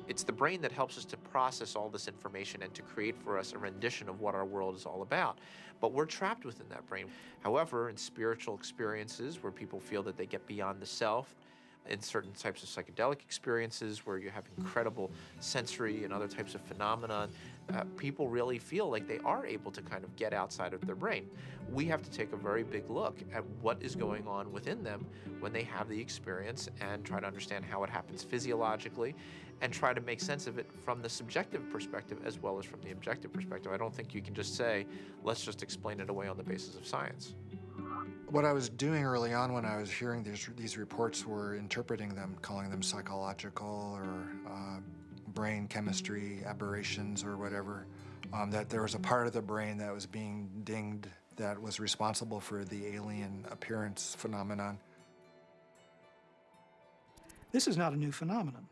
It's the brain that helps us to process all this information and to create for us a rendition of what our world is all about. But we're trapped within that brain. However, in spiritual experiences where people feel that they get beyond the self, in certain types of psychedelic experiences where you have incredible sensory and other types of phenomena, people really feel like they are able to kind of get outside of their brain. We have to take a very big look at what is going on within them when they have the experience and try to understand how it happens physiologically and try to make sense of it from the subjective perspective as well as from the objective perspective. I don't think you can just say, let's just explain it away on the basis of science. What I was doing early on when I was hearing these reports were interpreting them, calling them psychological or brain chemistry aberrations or whatever, that there was a part of the brain that was being dinged that was responsible for the alien appearance phenomenon. This is not a new phenomenon.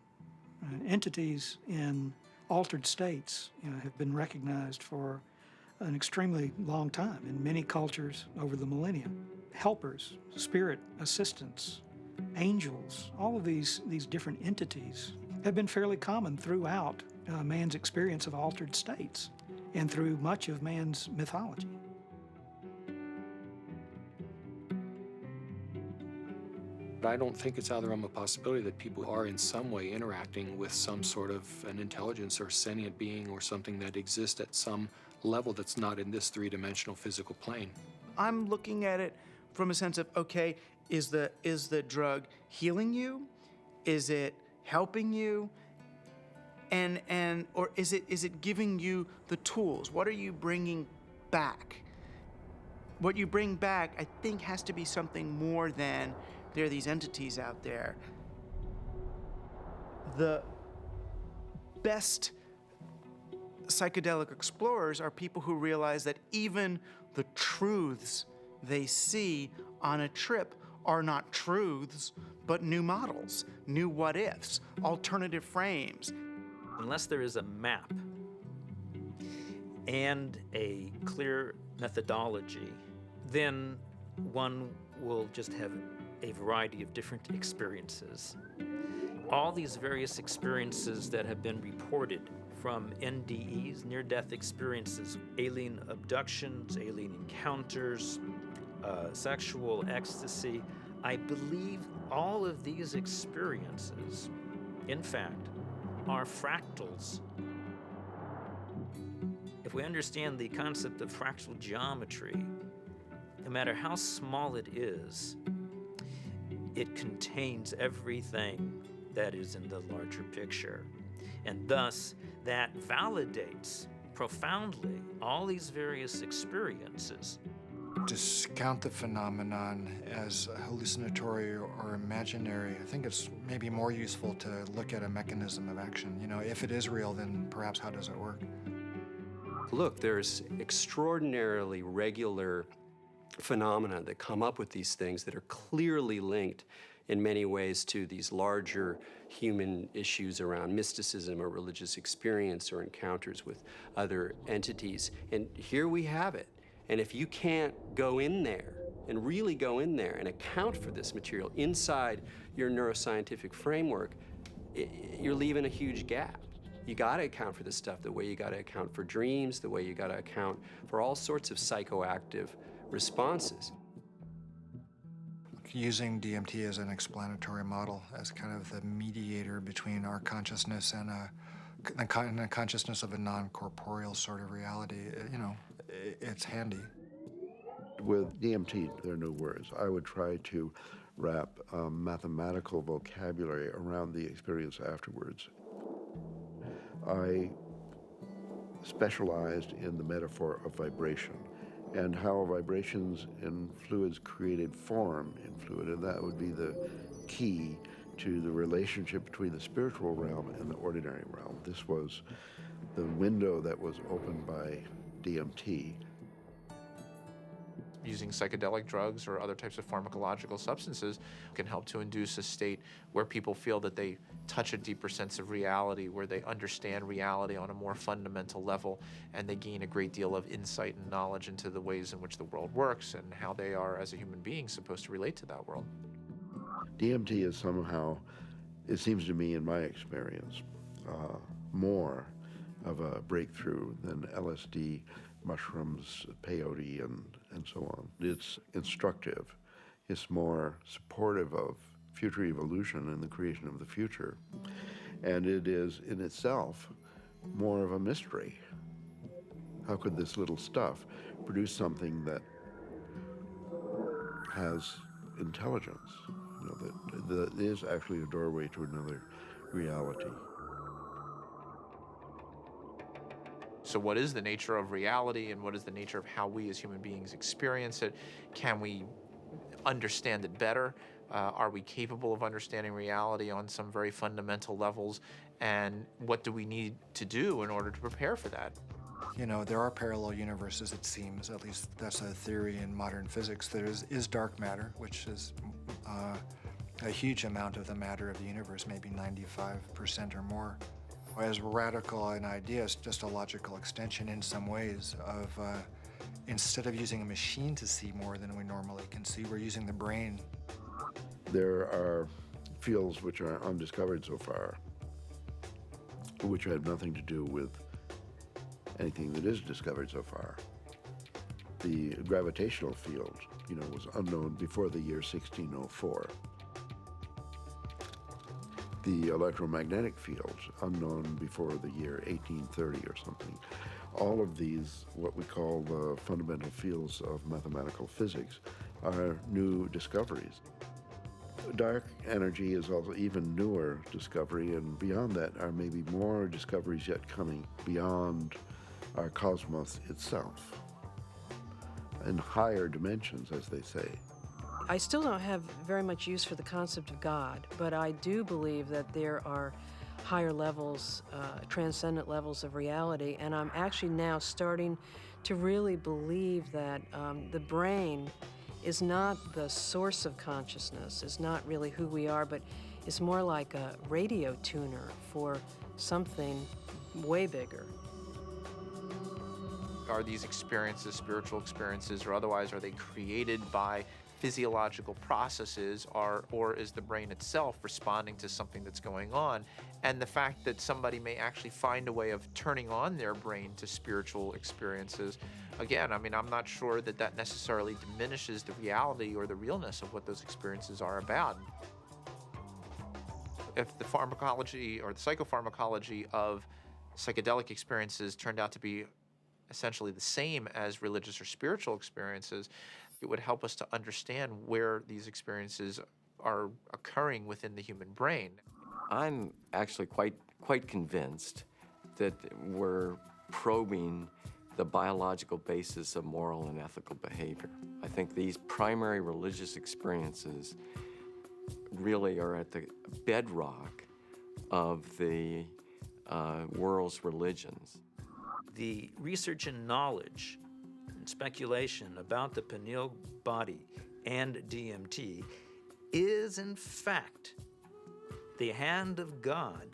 Entities in altered states have been recognized for an extremely long time in many cultures over the millennia. Helpers, spirit assistants, angels, all of these different entities have been fairly common throughout man's experience of altered states and through much of man's mythology. But I don't think it's out of the realm of possibility that people are in some way interacting with some sort of an intelligence or sentient being or something that exists at some level that's not in this three-dimensional physical plane. I'm looking at it from a sense of, okay, is the drug healing you? Is it helping you? Or is it giving you the tools? What are you bringing back? What you bring back, I think, has to be something more than there are these entities out there. The best psychedelic explorers are people who realize that even the truths they see on a trip are not truths, but new models, new what-ifs, alternative frames. Unless there is a map and a clear methodology, then one will just have a variety of different experiences. All these various experiences that have been reported from NDEs, near-death experiences, alien abductions, alien encounters, sexual ecstasy, I believe all of these experiences, in fact, are fractals. If we understand the concept of fractal geometry, no matter how small it is, it contains everything that is in the larger picture. And thus, that validates profoundly all these various experiences. Discount the phenomenon as hallucinatory or imaginary. I think it's maybe more useful to look at a mechanism of action. You know, if it is real, then perhaps how does it work? Look, there's extraordinarily regular phenomena that come up with these things that are clearly linked in many ways to these larger human issues around mysticism or religious experience or encounters with other entities. And here we have it. And if you can't go in there and really go in there and account for this material inside your neuroscientific framework, you're leaving a huge gap. You gotta account for this stuff the way you gotta account for dreams, the way you gotta account for all sorts of psychoactive responses. Using DMT as an explanatory model, as kind of the mediator between our consciousness and the consciousness of a non-corporeal sort of reality, you know, it's handy. With DMT, there are no words. I would try to wrap mathematical vocabulary around the experience afterwards. I specialized in the metaphor of vibration and how vibrations in fluids created form in fluid, and that would be the key to the relationship between the spiritual realm and the ordinary realm. This was the window that was opened by DMT. Using psychedelic drugs or other types of pharmacological substances can help to induce a state where people feel that they touch a deeper sense of reality, where they understand reality on a more fundamental level, and they gain a great deal of insight and knowledge into the ways in which the world works and how they are, as a human being, supposed to relate to that world. DMT is somehow, it seems to me in my experience, more of a breakthrough than LSD, mushrooms, peyote, and so on. It's instructive. It's more supportive of future evolution and the creation of the future. And it is in itself more of a mystery. How could this little stuff produce something that has intelligence, you know, that is actually a doorway to another reality? So what is the nature of reality, and what is the nature of how we as human beings experience it? Can we understand it better? Are we capable of understanding reality on some very fundamental levels? And what do we need to do in order to prepare for that? You know, there are parallel universes, it seems, at least that's a theory in modern physics. There is dark matter, which is a huge amount of the matter of the universe, maybe 95% or more. As radical an idea, it's just a logical extension in some ways of, instead of using a machine to see more than we normally can see, we're using the brain. There are fields which are undiscovered so far, which have nothing to do with anything that is discovered so far. The gravitational field, you know, was unknown before the year 1604. The electromagnetic field, unknown before the year 1830 or something. All of these, what we call the fundamental fields of mathematical physics, are new discoveries. Dark energy is also even newer discovery, and beyond that are maybe more discoveries yet coming beyond our cosmos itself, in higher dimensions, as they say. I still don't have very much use for the concept of God, but I do believe that there are higher levels, transcendent levels of reality, and I'm actually now starting to really believe that the brain is not the source of consciousness, is not really who we are, but is more like a radio tuner for something way bigger. Are these experiences, spiritual experiences or otherwise, are they created by physiological processes, or is the brain itself responding to something that's going on? And the fact that somebody may actually find a way of turning on their brain to spiritual experiences, again, I mean, I'm not sure that that necessarily diminishes the reality or the realness of what those experiences are about. If the pharmacology or the psychopharmacology of psychedelic experiences turned out to be essentially the same as religious or spiritual experiences, it would help us to understand where these experiences are occurring within the human brain. I'm actually quite convinced that we're probing the biological basis of moral and ethical behavior. I think these primary religious experiences really are at the bedrock of the world's religions. The research and knowledge and speculation about the pineal body and DMT is in fact the hand of God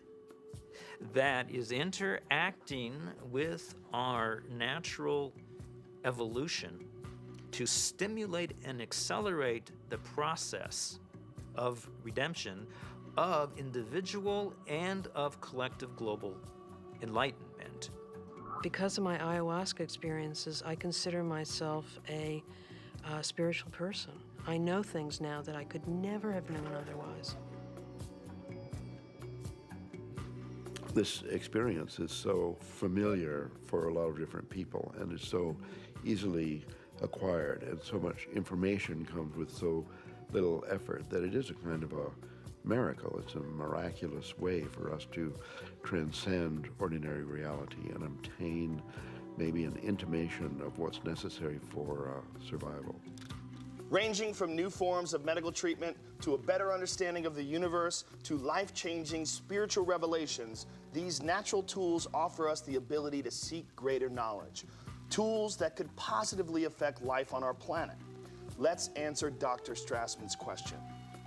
that is interacting with our natural evolution to stimulate and accelerate the process of redemption of individual and of collective global enlightenment. Because of my ayahuasca experiences, I consider myself a spiritual person. I know things now that I could never have known otherwise. This experience is so familiar for a lot of different people, and is so easily acquired, and so much information comes with so little effort that it is a kind of a miracle. It's a miraculous way for us to transcend ordinary reality and obtain maybe an intimation of what's necessary for survival. Ranging from new forms of medical treatment to a better understanding of the universe to life-changing spiritual revelations, these natural tools offer us the ability to seek greater knowledge. Tools that could positively affect life on our planet. Let's answer Dr. Strassman's question.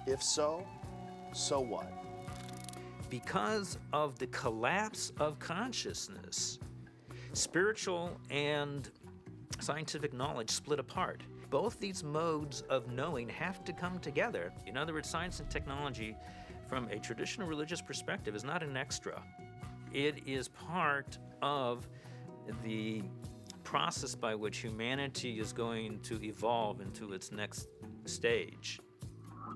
If so, so what? Because of the collapse of consciousness, spiritual and scientific knowledge split apart. Both these modes of knowing have to come together. In other words, science and technology, from a traditional religious perspective, is not an extra. It is part of the process by which humanity is going to evolve into its next stage.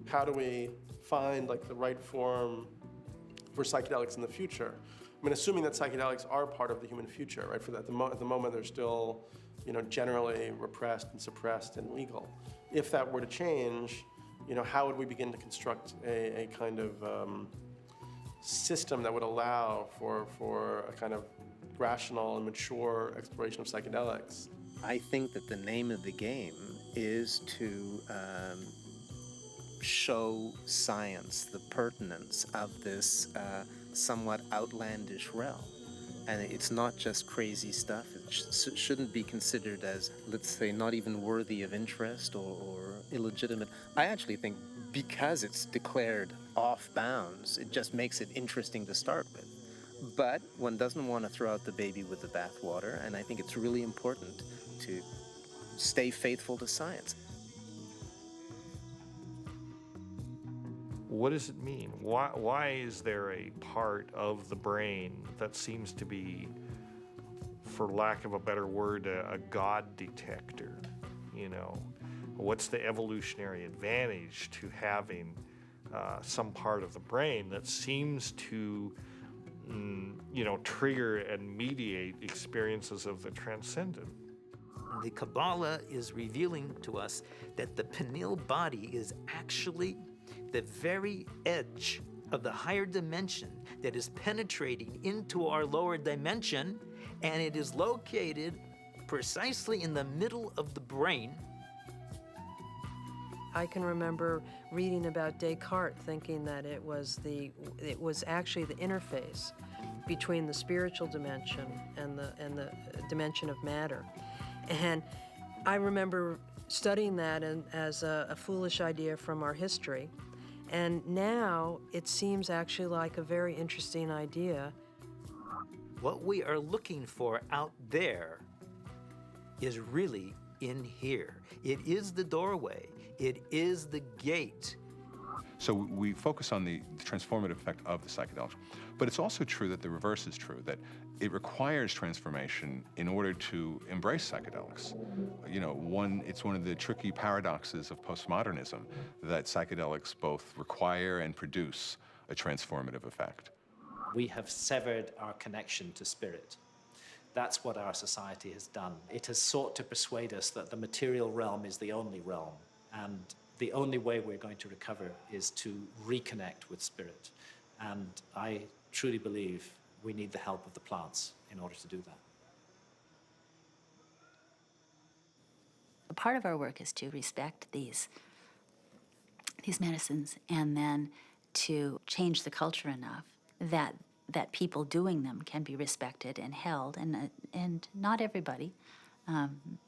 how do we find like the right form for psychedelics in the future? I mean, assuming that psychedelics are part of the human future, right? For that, at the moment, they're still, generally repressed and suppressed and illegal. If that were to change, how would we begin to construct a kind of system that would allow for a kind of rational and mature exploration of psychedelics? I think that the name of the game is to show science the pertinence of this somewhat outlandish realm. And it's not just crazy stuff. It shouldn't be considered as, let's say, not even worthy of interest or illegitimate. I actually think because it's declared off bounds, it just makes it interesting to start with. But one doesn't want to throw out the baby with the bathwater, and I think it's really important to stay faithful to science. What does it mean? Why is there a part of the brain that seems to be, for lack of a better word, a God detector? What's the evolutionary advantage to having some part of the brain that seems to, trigger and mediate experiences of the transcendent? The Kabbalah is revealing to us that the pineal body is actually the very edge of the higher dimension that is penetrating into our lower dimension, and it is located precisely in the middle of the brain. I can remember reading about Descartes, thinking that it was actually the interface between the spiritual dimension and the dimension of matter. And I remember studying that as a foolish idea from our history. And now it seems actually like a very interesting idea. What we are looking for out there is really in here. It is the doorway. It is the gate. So we focus on the transformative effect of the psychedelics. But it's also true that the reverse is true, that it requires transformation in order to embrace psychedelics. It's one of the tricky paradoxes of postmodernism that psychedelics both require and produce a transformative effect. We have severed our connection to spirit. That's what our society has done. It has sought to persuade us that the material realm is the only realm, and the only way we're going to recover is to reconnect with spirit. And I truly believe we need the help of the plants in order to do that. A part of our work is to respect these medicines and then to change the culture enough that people doing them can be respected and held. And not everybody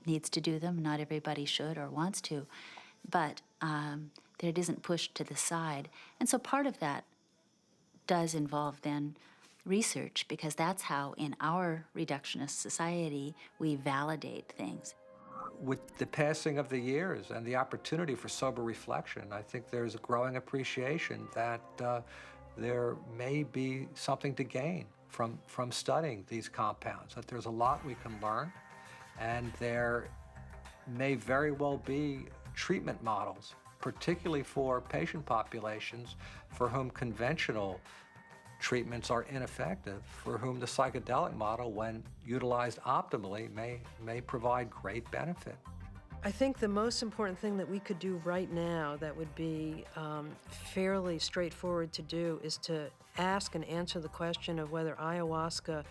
needs to do them. Not everybody should or wants to. But that it isn't pushed to the side. And so part of that does involve then research, because that's how in our reductionist society we validate things. With the passing of the years and the opportunity for sober reflection, I think there's a growing appreciation that there may be something to gain from studying these compounds, that there's a lot we can learn, and there may very well be treatment models, particularly for patient populations for whom conventional treatments are ineffective, for whom the psychedelic model, when utilized optimally, may provide great benefit. I think the most important thing that we could do right now that would be fairly straightforward to do is to ask and answer the question of whether ayahuasca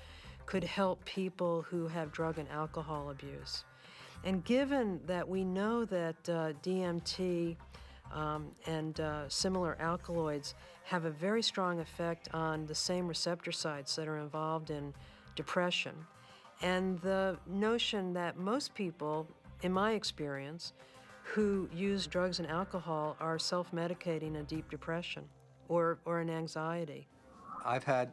could help people who have drug and alcohol abuse. And given that we know that DMT and similar alkaloids have a very strong effect on the same receptor sites that are involved in depression, and the notion that most people, in my experience, who use drugs and alcohol are self-medicating a deep depression or an anxiety. I've had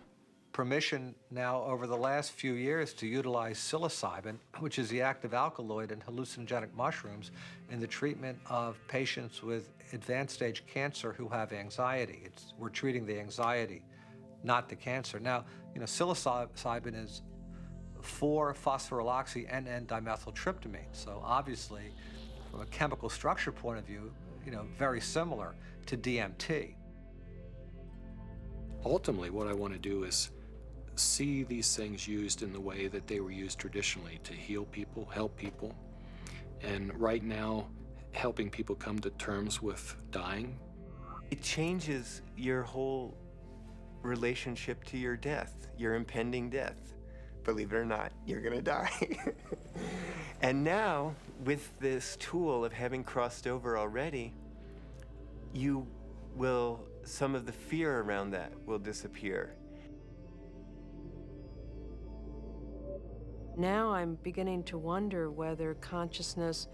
permission now over the last few years to utilize psilocybin, which is the active alkaloid in hallucinogenic mushrooms, in the treatment of patients with advanced stage cancer who have anxiety. We're treating the anxiety, not the cancer. Now, psilocybin is 4-phosphoryloxy-NN-dimethyltryptamine. So obviously, from a chemical structure point of view, very similar to DMT. Ultimately, what I want to do is see these things used in the way that they were used traditionally, to heal people, help people. And right now, helping people come to terms with dying. It changes your whole relationship to your death, your impending death. Believe it or not, you're gonna die. And now, with this tool of having crossed over already, some of the fear around that will disappear. Now I'm beginning to wonder whether consciousness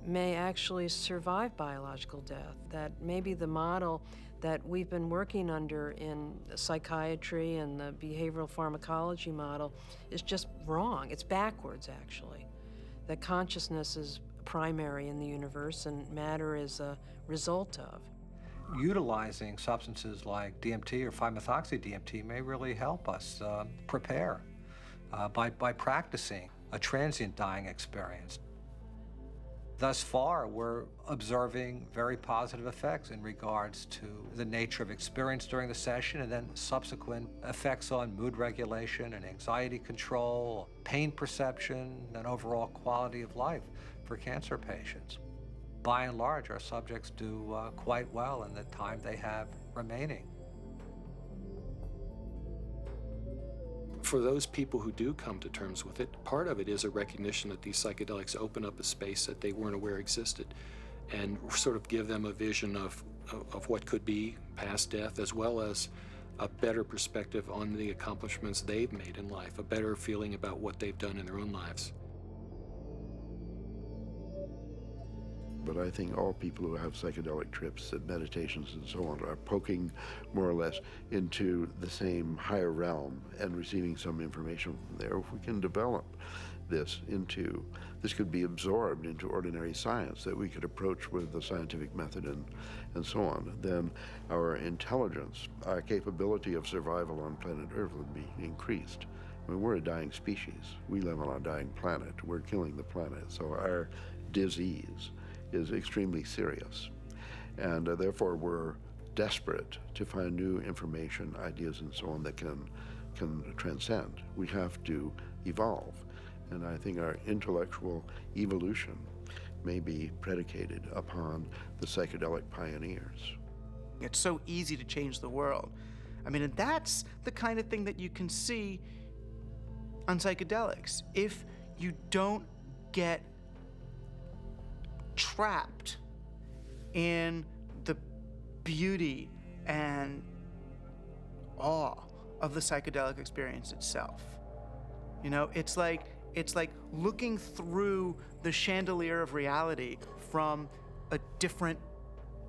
may actually survive biological death, that maybe the model that we've been working under in psychiatry and the behavioral pharmacology model is just wrong. It's backwards, actually. That consciousness is primary in the universe and matter is a result of. Utilizing substances like DMT or 5-methoxy-DMT may really help us prepare by practicing a transient dying experience. Thus far, we're observing very positive effects in regards to the nature of experience during the session and then subsequent effects on mood regulation and anxiety control, pain perception, and overall quality of life for cancer patients. By and large, our subjects do quite well in the time they have remaining. For those people who do come to terms with it, part of it is a recognition that these psychedelics open up a space that they weren't aware existed and sort of give them a vision of what could be past death, as well as a better perspective on the accomplishments they've made in life, a better feeling about what they've done in their own lives. But I think all people who have psychedelic trips and meditations and so on are poking more or less into the same higher realm and receiving some information from there. If we can develop this could be absorbed into ordinary science that we could approach with the scientific method and so on, then our intelligence, our capability of survival on planet Earth would be increased. I mean, we're a dying species. We live on a dying planet. We're killing the planet. So our disease is extremely serious. And therefore, we're desperate to find new information, ideas, and so on that can transcend. We have to evolve. And I think our intellectual evolution may be predicated upon the psychedelic pioneers. It's so easy to change the world. I mean, and that's the kind of thing that you can see on psychedelics. If you don't get trapped in the beauty and awe of the psychedelic experience itself. You know, it's like looking through the chandelier of reality from a different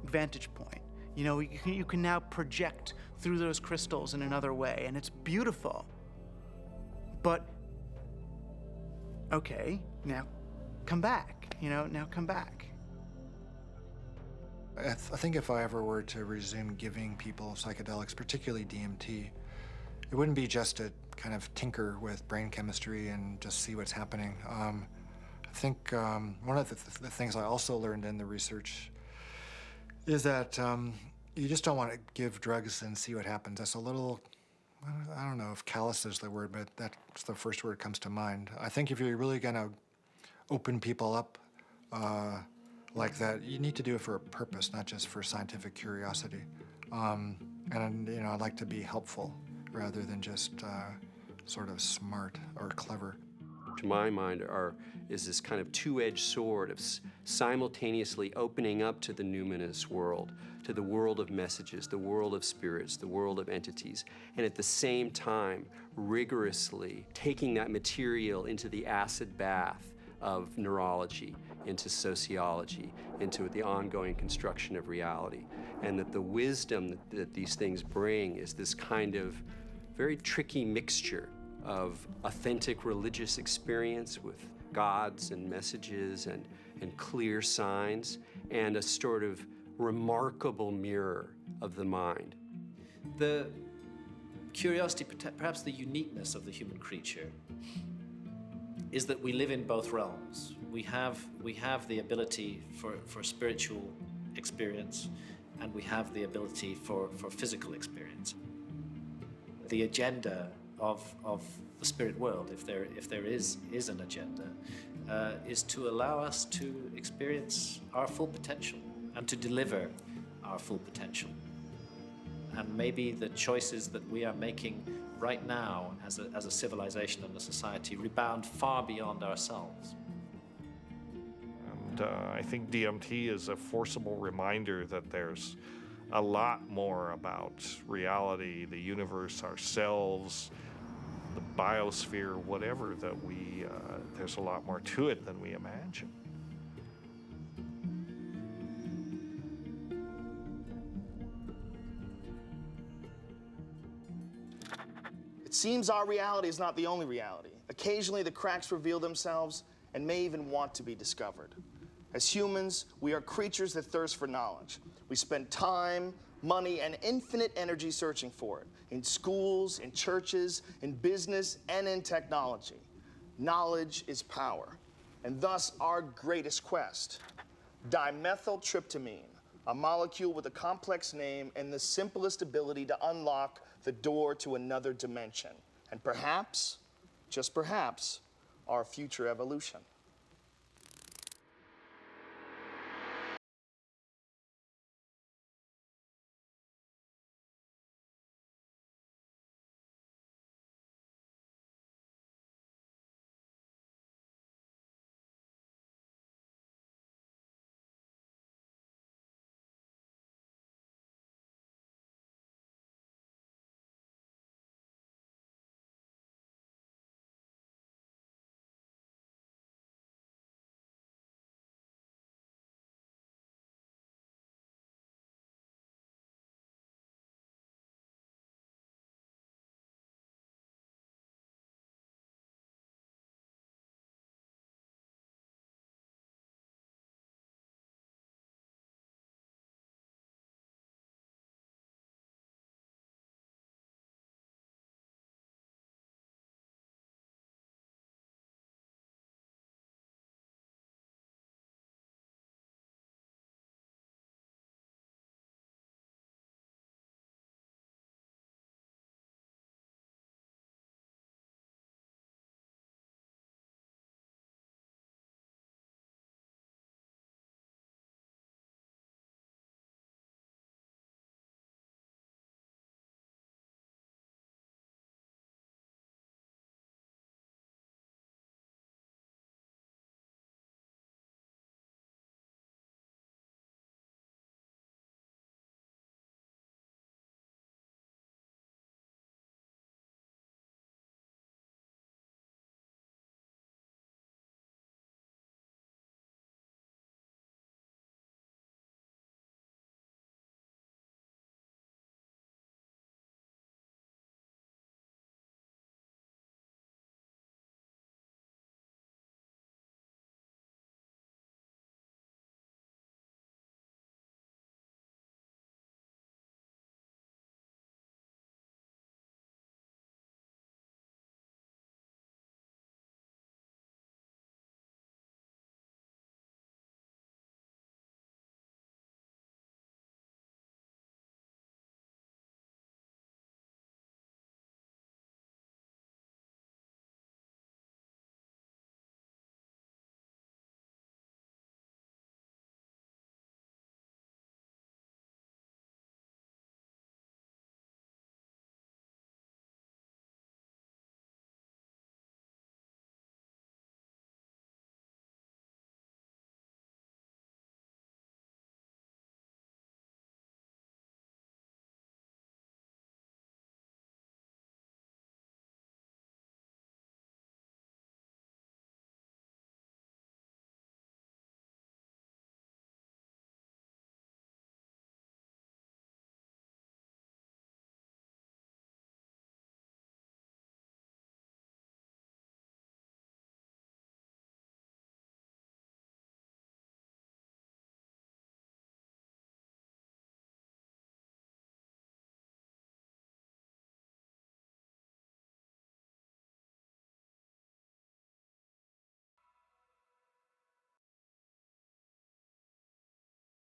vantage point. You know, you can now project through those crystals in another way, and it's beautiful. But, okay, now come back. Now come back. I think if I ever were to resume giving people psychedelics, particularly DMT, it wouldn't be just to kind of tinker with brain chemistry and just see what's happening. I think one of the things I also learned in the research is that you just don't want to give drugs and see what happens. That's a little, I don't know if callous is the word, but that's the first word that comes to mind. I think if you're really going to open people up like that, you need to do it for a purpose, not just for scientific curiosity. And I'd like to be helpful rather than just sort of smart or clever. To my mind, is this kind of two-edged sword of simultaneously opening up to the numinous world, to the world of messages, the world of spirits, the world of entities, and at the same time rigorously taking that material into the acid bath of neurology, into sociology, into the ongoing construction of reality. And that the wisdom that these things bring is this kind of very tricky mixture of authentic religious experience with gods and messages and clear signs, and a sort of remarkable mirror of the mind. The curiosity, perhaps the uniqueness of the human creature, is that we live in both realms. We have the ability for spiritual experience, and we have the ability for physical experience. The agenda of the spirit world, if there is an agenda, is to allow us to experience our full potential and to deliver our full potential. And maybe the choices that we are making right now as a civilization and a society rebound far beyond ourselves. And I think DMT is a forcible reminder that there's a lot more about reality, the universe, ourselves, the biosphere, whatever, that there's a lot more to it than we imagine. It seems our reality is not the only reality. Occasionally, the cracks reveal themselves and may even want to be discovered. As humans, we are creatures that thirst for knowledge. We spend time, money, and infinite energy searching for it, in schools, in churches, in business, and in technology. Knowledge is power, and thus our greatest quest. Dimethyltryptamine, a molecule with a complex name and the simplest ability to unlock the door to another dimension, and perhaps, just perhaps, our future evolution.